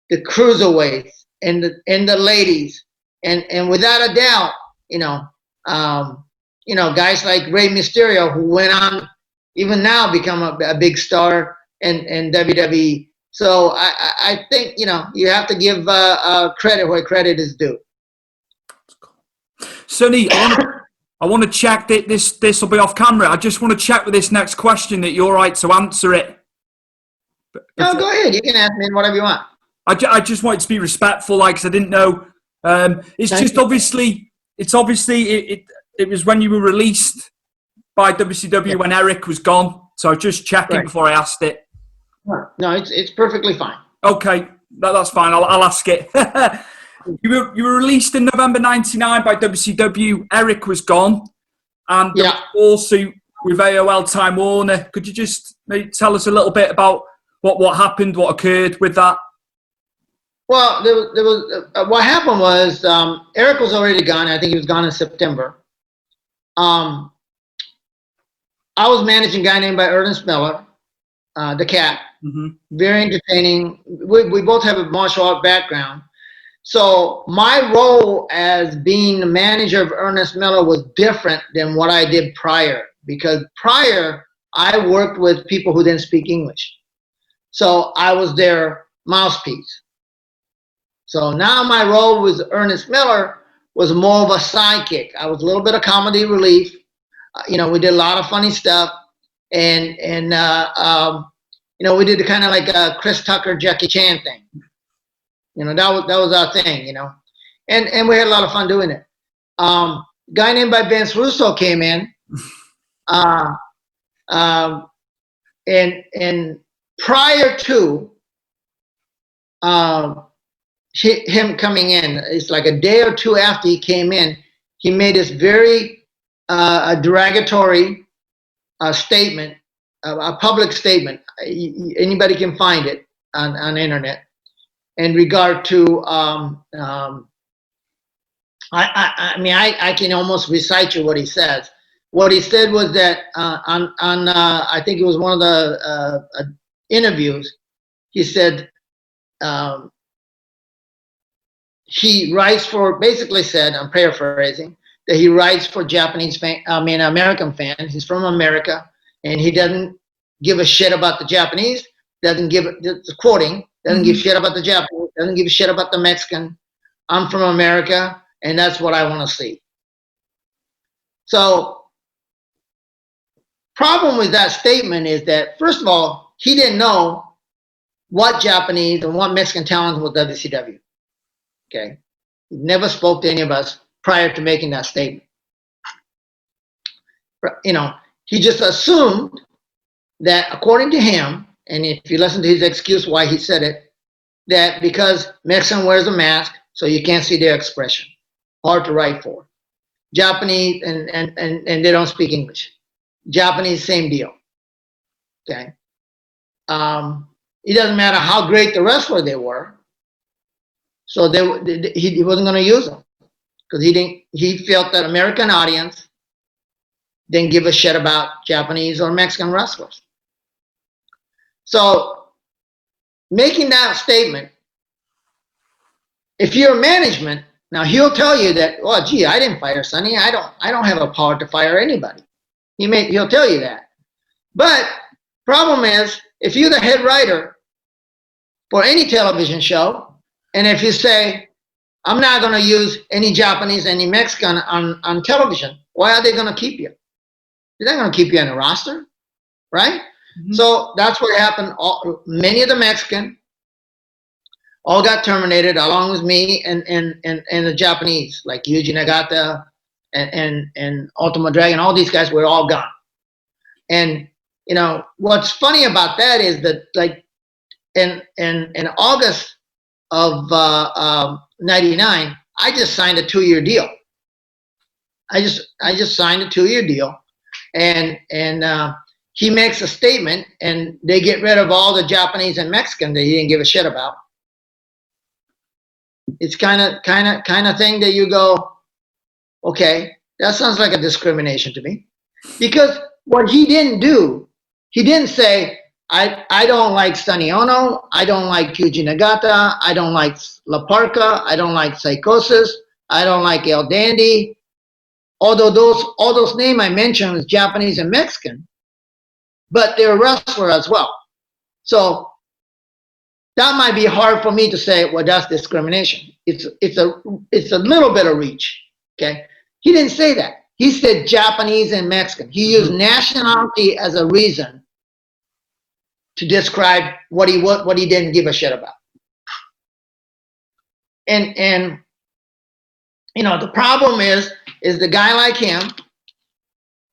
the cruiserweights and the ladies, and without a doubt, guys like Rey Mysterio, who went on even now become a big star in WWE. So I think you have to give credit where credit is due. Sonny, I want to check that this will be off camera. I just want to check with this next question that you're right to answer it. No, go ahead. You can ask me whatever you want. I just wanted to be respectful, because I didn't know. It's just obviously it was when you were released by WCW when Eric was gone. So just checking before I asked it. No, it's perfectly fine. Okay, that's fine. I'll ask it. You were released in November '99 by WCW. Eric was gone, and there was a lawsuit with AOL Time Warner. Could you just maybe tell us a little bit about what happened, what occurred with that? Well, there was what happened was Eric was already gone. I think he was gone in September. I was managing a guy named by Ernest Miller, the Cat. Mm-hmm. Very entertaining. We both have a martial art background. So my role as being the manager of Ernest Miller was different than what I did prior, because prior I worked with people who didn't speak English. So I was their mouthpiece. So now my role with Ernest Miller was more of a sidekick. I was a little bit of comedy relief. We did a lot of funny stuff, and we did the kind of like Chris Tucker, Jackie Chan thing. That was our thing. And we had a lot of fun doing it. Guy named by Vince Russo came in, and prior to him coming in, it's like a day or two after he came in, he made this very derogatory statement, a public statement. Anybody can find it on the internet, in regard to I can almost recite you what he says. What he said was that on I think it was one of the interviews, he said he writes for, basically said, I'm paraphrasing, that he writes for American fans. He's from America, and he doesn't give a shit about the Japanese, doesn't give a shit about the Japanese, doesn't give a shit about the Mexican. I'm from America, and that's what I want to see. So, problem with that statement is that, first of all, he didn't know what Japanese and what Mexican talent was WCW. Okay, he never spoke to any of us prior to making that statement. He just assumed that, according to him, and if you listen to his excuse why he said it, that because Mexican wears a mask, so you can't see their expression. Hard to write for. Japanese, and they don't speak English. Japanese, same deal. Okay. It doesn't matter how great the wrestler they were. So he wasn't going to use them, because he felt that American audience didn't give a shit about Japanese or Mexican wrestlers. So, making that statement, if you're management, now he'll tell you that, well, gee, I didn't fire Sonny. I don't have a power to fire anybody. He'll tell you that. But problem is, if you're the head writer for any television show, and if you say, I'm not going to use any Japanese, any Mexican on television, why are they going to keep you? They're not going to keep you on the roster, right? Mm-hmm. So that's what happened. Many of the Mexican all got terminated, along with me and the Japanese, like Yuji Nagata and Ultimo Dragon. All these guys were all gone. And what's funny about that is that, like, in August of '99, I just signed a 2-year deal. I just signed a 2-year deal, and he makes a statement, and they get rid of all the Japanese and Mexican that he didn't give a shit about. It's kind of thing that you go, okay, that sounds like a discrimination to me, because what he didn't do, he didn't say, I don't like Sonny Onoo, I don't like Yuji Nagata, I don't like La Parka, I don't like Psychosis, I don't like El Dandy. Although all those names I mentioned is Japanese and Mexican, but they're a wrestler as well. So that might be hard for me to say, well, that's discrimination. It's a little bit of reach. Okay, he didn't say that. He said Japanese and Mexican. He used nationality as a reason to describe what he didn't give a shit about. And the problem is the guy like him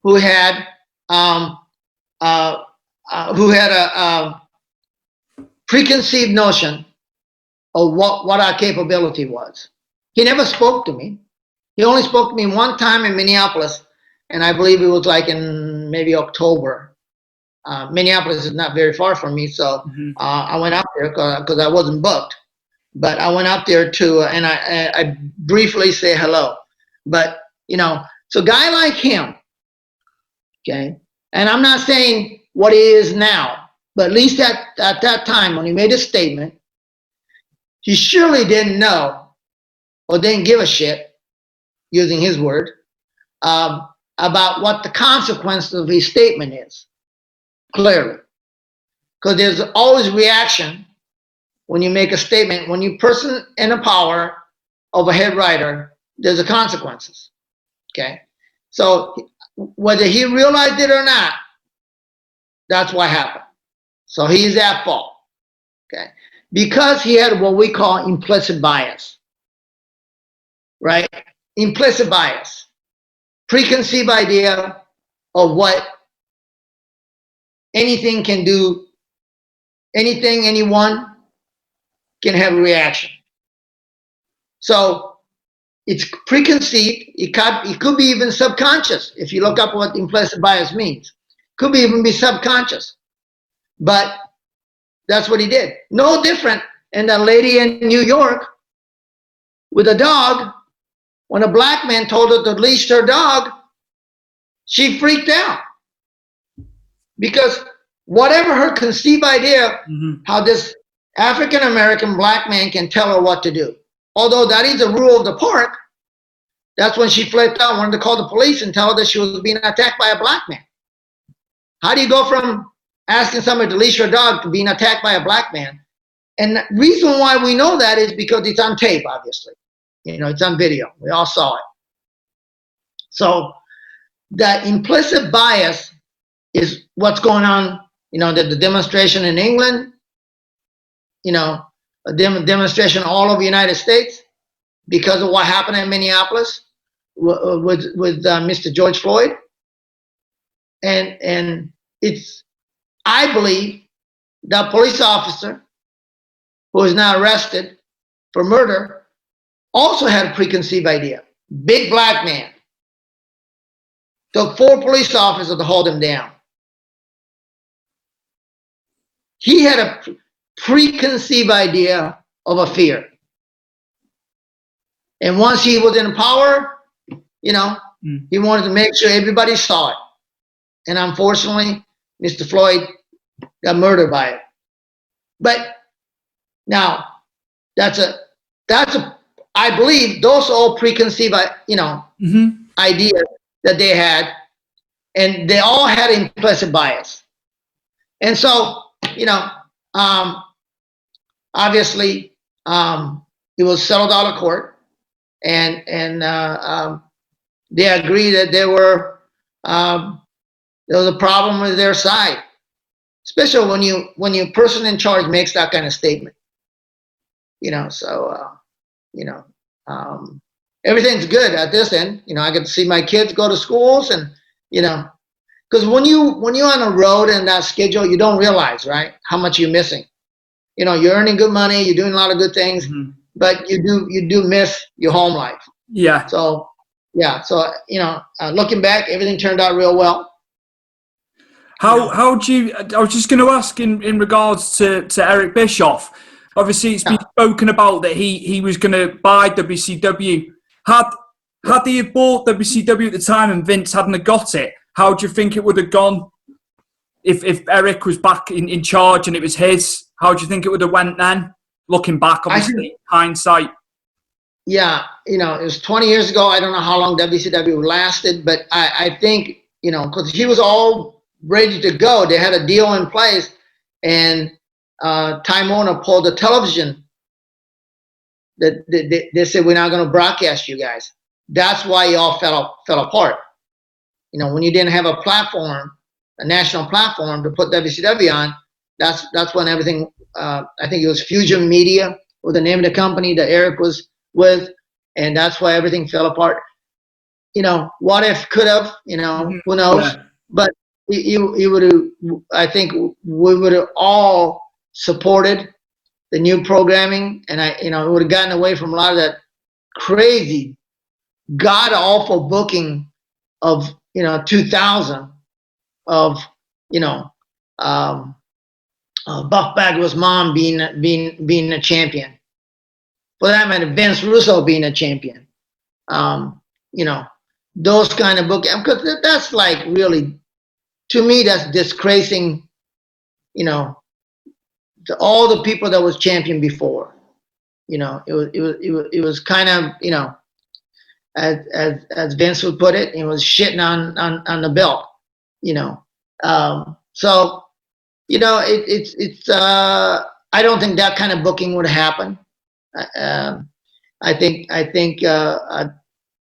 who had a preconceived notion of what our capability was. He never spoke to me. He only spoke to me one time in Minneapolis, and I believe it was like in in maybe October. Minneapolis is not very far from me, so I went up there because I wasn't booked. But I went up there and I briefly say hello. But, so a guy like him, okay, and I'm not saying what he is now, but at least at that time when he made a statement, he surely didn't know or didn't give a shit, using his word, about what the consequence of his statement is, clearly. Because there's always reaction when you make a statement. When you person in the power of a head writer, there's a consequences, okay? So whether he realized it or not, that's what happened. So he's at fault, okay? Because he had what we call implicit bias, right? Implicit bias, preconceived idea of what anything can do, anything, anyone can have a reaction. So it's preconceived. It could be even subconscious. If you look up what implicit bias means, could be even be subconscious. But that's what he did. No different than that lady in New York with a dog. When a black man told her to leash her dog, she freaked out. Because whatever her conceived idea, how this African-American black man can tell her what to do. Although that is a rule of the park, that's when she flipped out, wanted to call the police and tell her that she was being attacked by a black man. How do you go from asking somebody to leash your dog to being attacked by a black man? And the reason why we know that is because it's on tape, obviously. It's on video. We all saw it. So the implicit bias is what's going on, the demonstration in England, a demonstration all over the United States because of what happened in Minneapolis with Mr. George Floyd. And it's, I believe, that police officer who is now arrested for murder also had a preconceived idea. Big black man. Took 4 police officers to hold him down. He had a preconceived idea of a fear. And once he was in power, he wanted to make sure everybody saw it. And unfortunately, Mr. Floyd got murdered by it. But now, I believe those are all preconceived, ideas that they had, and they all had implicit bias. And so, obviously, it was settled out of court, and they agreed that there was a problem with their side, especially when you person in charge makes that kind of statement. Everything's good at this end. I get to see my kids go to schools, and because when you're on a road and that schedule, you don't realize, right, how much you're missing. You're earning good money, you're doing a lot of good things, but you do miss your home life. Yeah. So looking back, everything turned out real well. How do you? I was just going to ask in regards to Eric Bischoff. Obviously, it's been spoken about that he was going to buy WCW. Had he bought WCW at the time and Vince hadn't got it, how do you think it would have gone? If Eric was back in charge and it was his, how do you think it would have went then? Looking back, obviously, hindsight. Yeah, it was 20 years ago. I don't know how long WCW lasted, but I think, because he was all ready to go. They had a deal in place, and Time Warner pulled the television. They said, we're not going to broadcast you guys. That's why y'all fell apart. When you didn't have a platform, a national platform to put WCW on, that's when everything, I think it was Fusion Media was the name of the company that Eric was with, and that's why everything fell apart. What if, could have, who knows? Yeah. But he would have, I think we would have all supported the new programming, and it would have gotten away from a lot of that crazy, god-awful booking of, 2000, you know, Buff Bagwell's mom being a champion. For that matter, Vince Russo being a champion. You know, those kind of books, because that's like really, to me, that's disgracing, you know, all the people that was champion before. You know, it was kind of, you know, as Vince would put it, it was shitting on the belt. You know, so you know, it's I don't think that kind of booking would happen. I think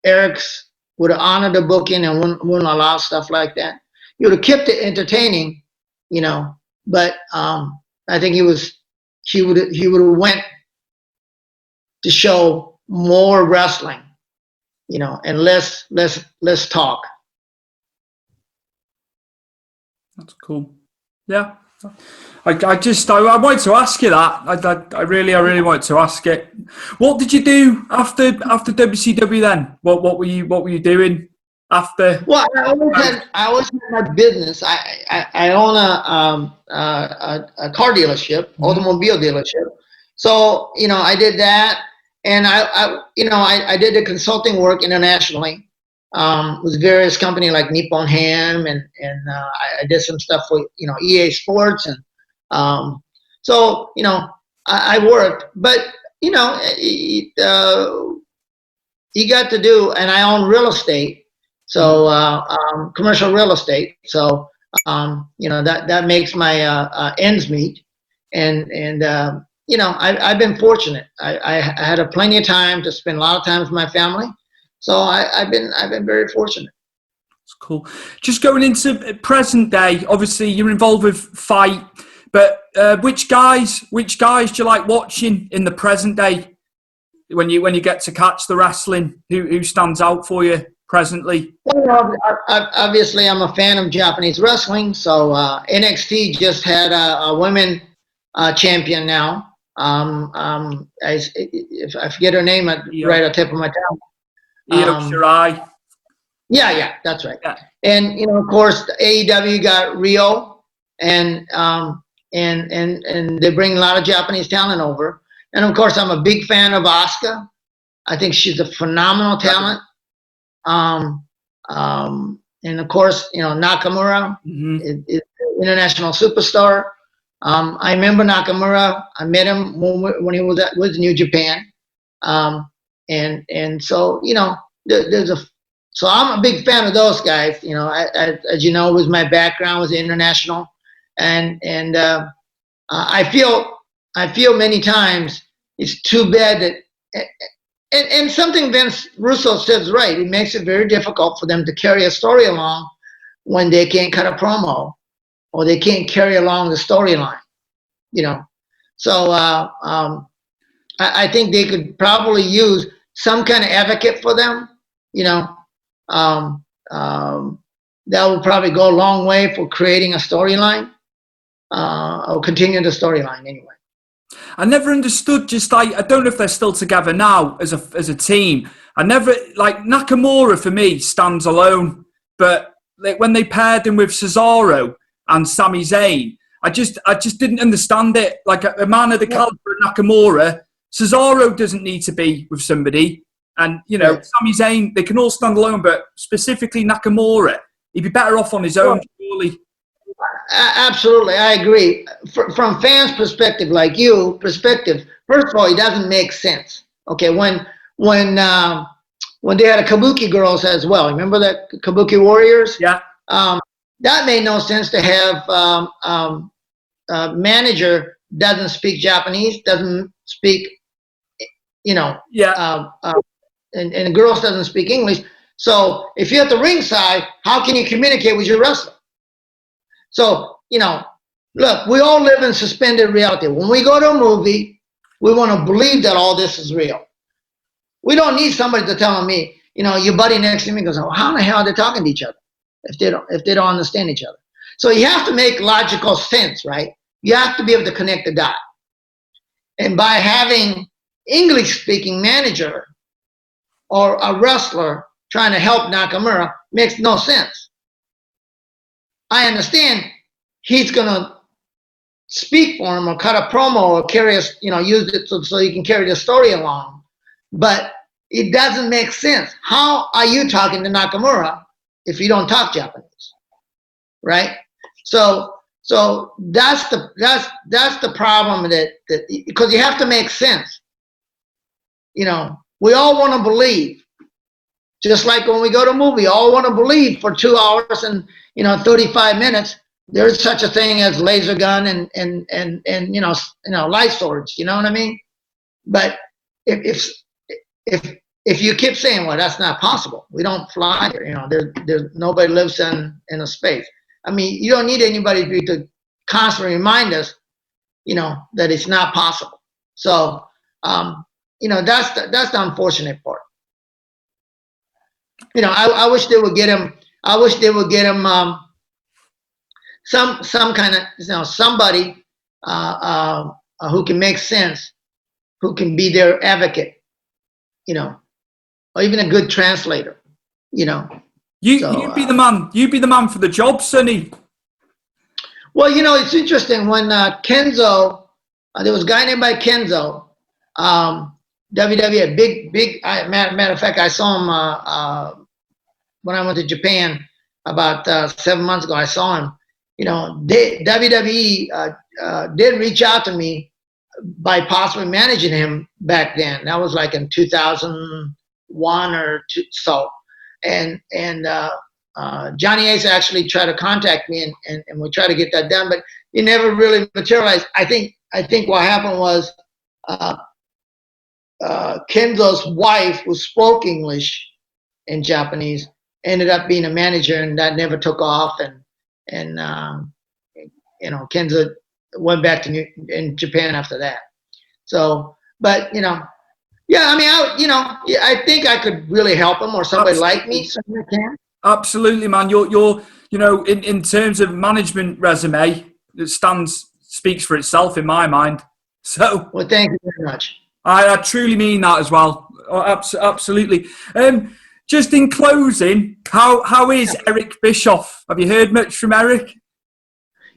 Eric's would have honored the booking and wouldn't allow stuff like that. He would have kept it entertaining, you know, but I think he would have went to show more wrestling, you know, and less talk. That's cool. Yeah. I wanted to ask you that. I really wanted to ask it. What did you do after WCW then? What were you doing after? Well, I always had my business. I own a car dealership, automobile dealership. So, you know, I did that, and I did the consulting work internationally. With various companies like Nippon Ham, and I did some stuff for, you know, EA Sports, and so, you know, I worked, but, you know, he got to do, and I own real estate, so commercial real estate, so you know, that makes my ends meet, and you know, I've been fortunate. I had plenty of time to spend a lot of time with my family. So I've been very fortunate. That's cool. Just going into present day, obviously you're involved with Fight, but which guys do you like watching in the present day when you get to catch the wrestling? Who stands out for you presently? Well, obviously I'm a fan of Japanese wrestling, so NXT just had a women champion now. If I forget her name, right at the tip of my tongue. Shirai. Yeah, that's right. Yeah. And, you know, of course, the AEW got Rio, and they bring a lot of Japanese talent over. And of course, I'm a big fan of Asuka. I think she's a phenomenal talent. And of course, you know, Nakamura is an international superstar. I remember Nakamura. I met him when he was with New Japan. And so, you know, so I'm a big fan of those guys. You know, as you know, was my background was international, and I feel many times it's too bad that, and something Vince Russo says right. It makes it very difficult for them to carry a story along when they can't cut a promo, or they can't carry along the storyline. You know, so I think they could probably use some kind of advocate for them, you know, that would probably go a long way for creating a storyline, or continuing the storyline anyway. I never understood, I don't know if they're still together now as a team. I never, like, Nakamura for me stands alone, but like when they paired him with Cesaro and Sami Zayn, I just didn't understand it. Like a man of the caliber of Nakamura, Cesaro doesn't need to be with somebody. And, you know, Sami Zayn, they can all stand alone, but specifically Nakamura, he'd be better off on his own, surely. Absolutely, I agree. From fans' perspective, like you, first of all, it doesn't make sense. Okay, when they had a Kabuki girls as well, remember that Kabuki Warriors? Yeah. That made no sense to have a manager doesn't speak Japanese, doesn't speak, you know, and the girls doesn't speak English. So if you're at the ringside, how can you communicate with your wrestler? So, you know, look, we all live in suspended reality. When we go to a movie, we want to believe that all this is real. We don't need somebody to tell me, you know, your buddy next to me goes, oh, how the hell are they talking to each other if they don't understand each other? So you have to make logical sense, right? You have to be able to connect the dot. And by having English-speaking manager or a wrestler trying to help Nakamura makes no sense. I understand he's gonna speak for him or cut a promo or carry us, use it so he can carry the story along. But it doesn't make sense. How are you talking to Nakamura if you don't talk Japanese, right? So that's the problem that because you have to make sense. We all want to believe, just like when we go to a movie, all want to believe for 2 hours and 35 minutes. There's such a thing as laser gun and light swords. You know what I mean? But if you keep saying, well, that's not possible. We don't fly here. There's nobody lives in a space. I mean, you don't need anybody to constantly remind us, that it's not possible. So, that's the unfortunate part. I wish they would get him. I wish they would get him some kind of somebody who can make sense, who can be their advocate, or even a good translator. You'd be the man. You'd be the man for the job, Sonny. Well, it's interesting when Kenzo. There was a guy named by Kenzo. WWE, big. Matter of fact, I saw him when I went to Japan about 7 months ago. I saw him. WWE did reach out to me by possibly managing him back then. That was like in 2001 or two, so. And Johnny Ace actually tried to contact me, and we tried to get that done, but it never really materialized. I think what happened was Kenzo's wife, who spoke English and Japanese, ended up being a manager, and that never took off. And Kenzo went back to in Japan after that. So, but yeah, I mean, I think I could really help him, or somebody like me. Somebody can. Absolutely, man. You're in terms of management resume, it speaks for itself in my mind. So, well, thank you very much. I truly mean that as well. Oh, absolutely. Just in closing, how is Eric Bischoff? Have you heard much from Eric?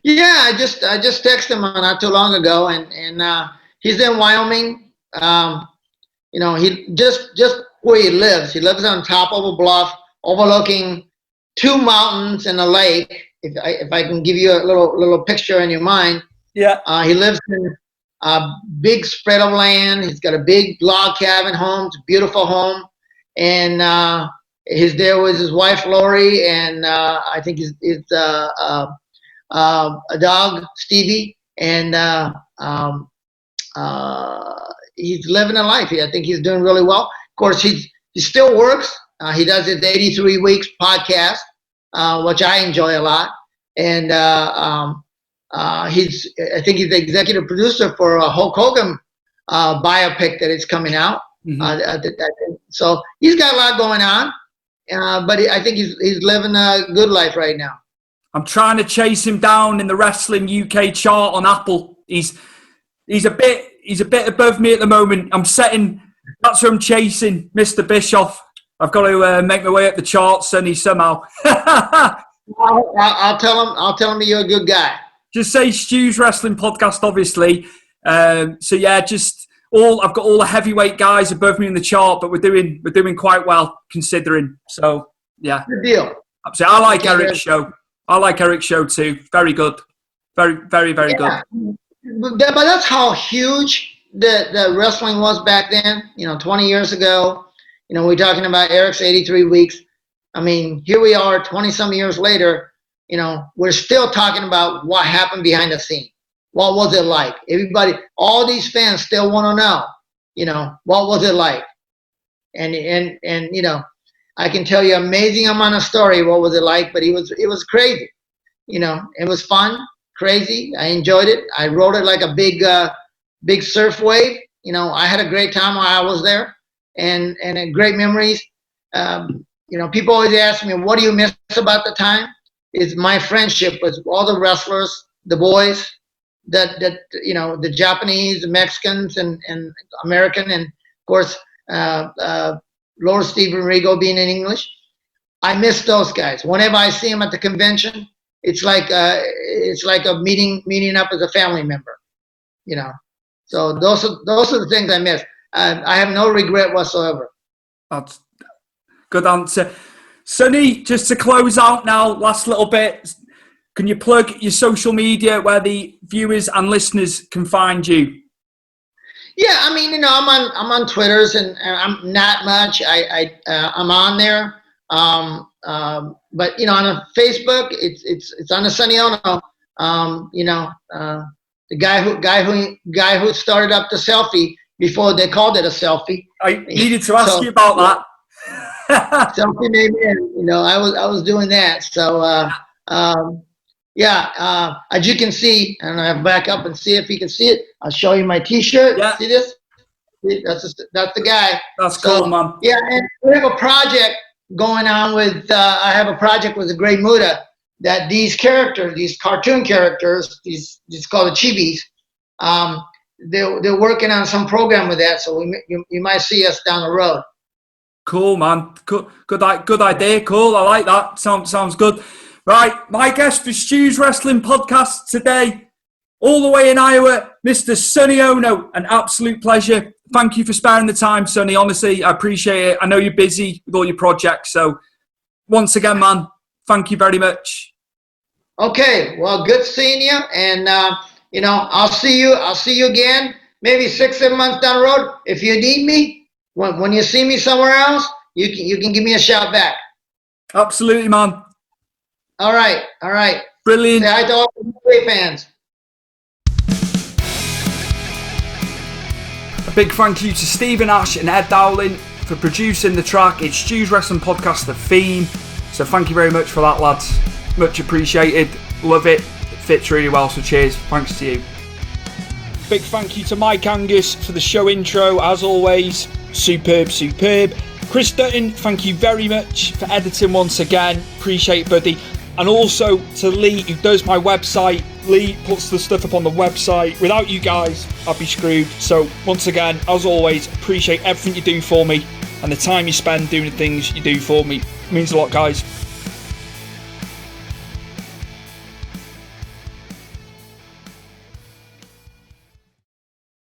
Yeah, I just texted him not too long ago, and he's in Wyoming. He just where he lives. He lives on top of a bluff overlooking 2 mountains and a lake. If I can give you a little picture in your mind. Yeah. He lives in a big spread of land. He's got a big log cabin home. It's a beautiful home, and he's there with his wife Lori, and I think it's a dog Stevie, and he's living a life. I think he's doing really well. Of course, he still works. He does his 83 Weeks podcast, which I enjoy a lot. And I think he's the executive producer for a Hulk Hogan biopic that is coming out. Mm-hmm. So he's got a lot going on, but I think he's living a good life right now. I'm trying to chase him down in the Wrestling UK chart on Apple. He's a bit above me at the moment. That's who I'm chasing, Mr. Bischoff. I've got to make my way up the charts, Sonny, somehow. I'll tell him you're a good guy. Just say Stu's Wrestling Podcast, obviously. So yeah, I've got all the heavyweight guys above me in the chart, but we're doing quite well considering. So yeah, good deal. Absolutely. I like Eric's show. I like Eric's show too. Very good. Very, very, very good. But that's how huge the wrestling was back then. 20 years ago. We're talking about Eric's 83 Weeks. I mean, here we are 20-some years later. We're still talking about what happened behind the scene. What was it like? Everybody, all these fans still want to know, what was it like? And I can tell you amazing amount of story. What was it like? But it was crazy. It was fun, crazy. I enjoyed it. I rode it like a big surf wave. I had a great time while I was there, and great memories. People always ask me, what do you miss about the time? It's my friendship with all the wrestlers, the boys, the Japanese, the Mexicans, and American, and of course, Lord Steven Rigo being in English. I miss those guys. Whenever I see them at the convention, it's like a meeting up as a family member, you know. So those are the things I miss. I have no regret whatsoever. That's good answer. Sonny, just to close out now, last little bit, can you plug your social media where the viewers and listeners can find you? Yeah, I mean, I'm on Twitters, and I'm not much. I'm on there, but on Facebook, it's on the Sonny Onoo. The guy who started up the selfie before they called it a selfie. I needed to ask you about that. Selfie made me, I was doing that. So as you can see, and I'll back up and see if you can see it. I'll show you my T-shirt. Yeah. See this? That's the guy. That's cool, man. Yeah, and we have a project going on with. I have a project with the Great Muda that these characters, these cartoon characters, these called the chibis. They're working on some program with that, so you might see us down the road. Cool, man. Good idea. Cool. I like that. Sounds good. Right, my guest for Stu's Wrestling Podcast today, all the way in Iowa, Mr. Sonny Onoo. An absolute pleasure. Thank you for sparing the time, Sonny. Honestly, I appreciate it. I know you're busy with all your projects, so once again, man, thank you very much. Okay, well, good seeing you, and I'll see you again, maybe 6-7 months down the road. If you need me, when you see me somewhere else, you can give me a shout back. Absolutely, man. All right. Brilliant. Say hi to all the fans. A big thank you to Stephen Ash and Ed Dowling for producing the track. It's Stu's Wrestling Podcast, the theme. So thank you very much for that, lads. Much appreciated. Love it. It fits really well, so cheers. Thanks to you. Big thank you to Mike Angus for the show intro, as always. Superb. Chris Dutton, thank you very much for editing once again. Appreciate it, buddy. And also to Lee, who does my website. Lee puts the stuff up on the website. Without you guys, I'd be screwed. So once again, as always, appreciate everything you do for me and the time you spend doing the things you do for me. It means a lot, guys.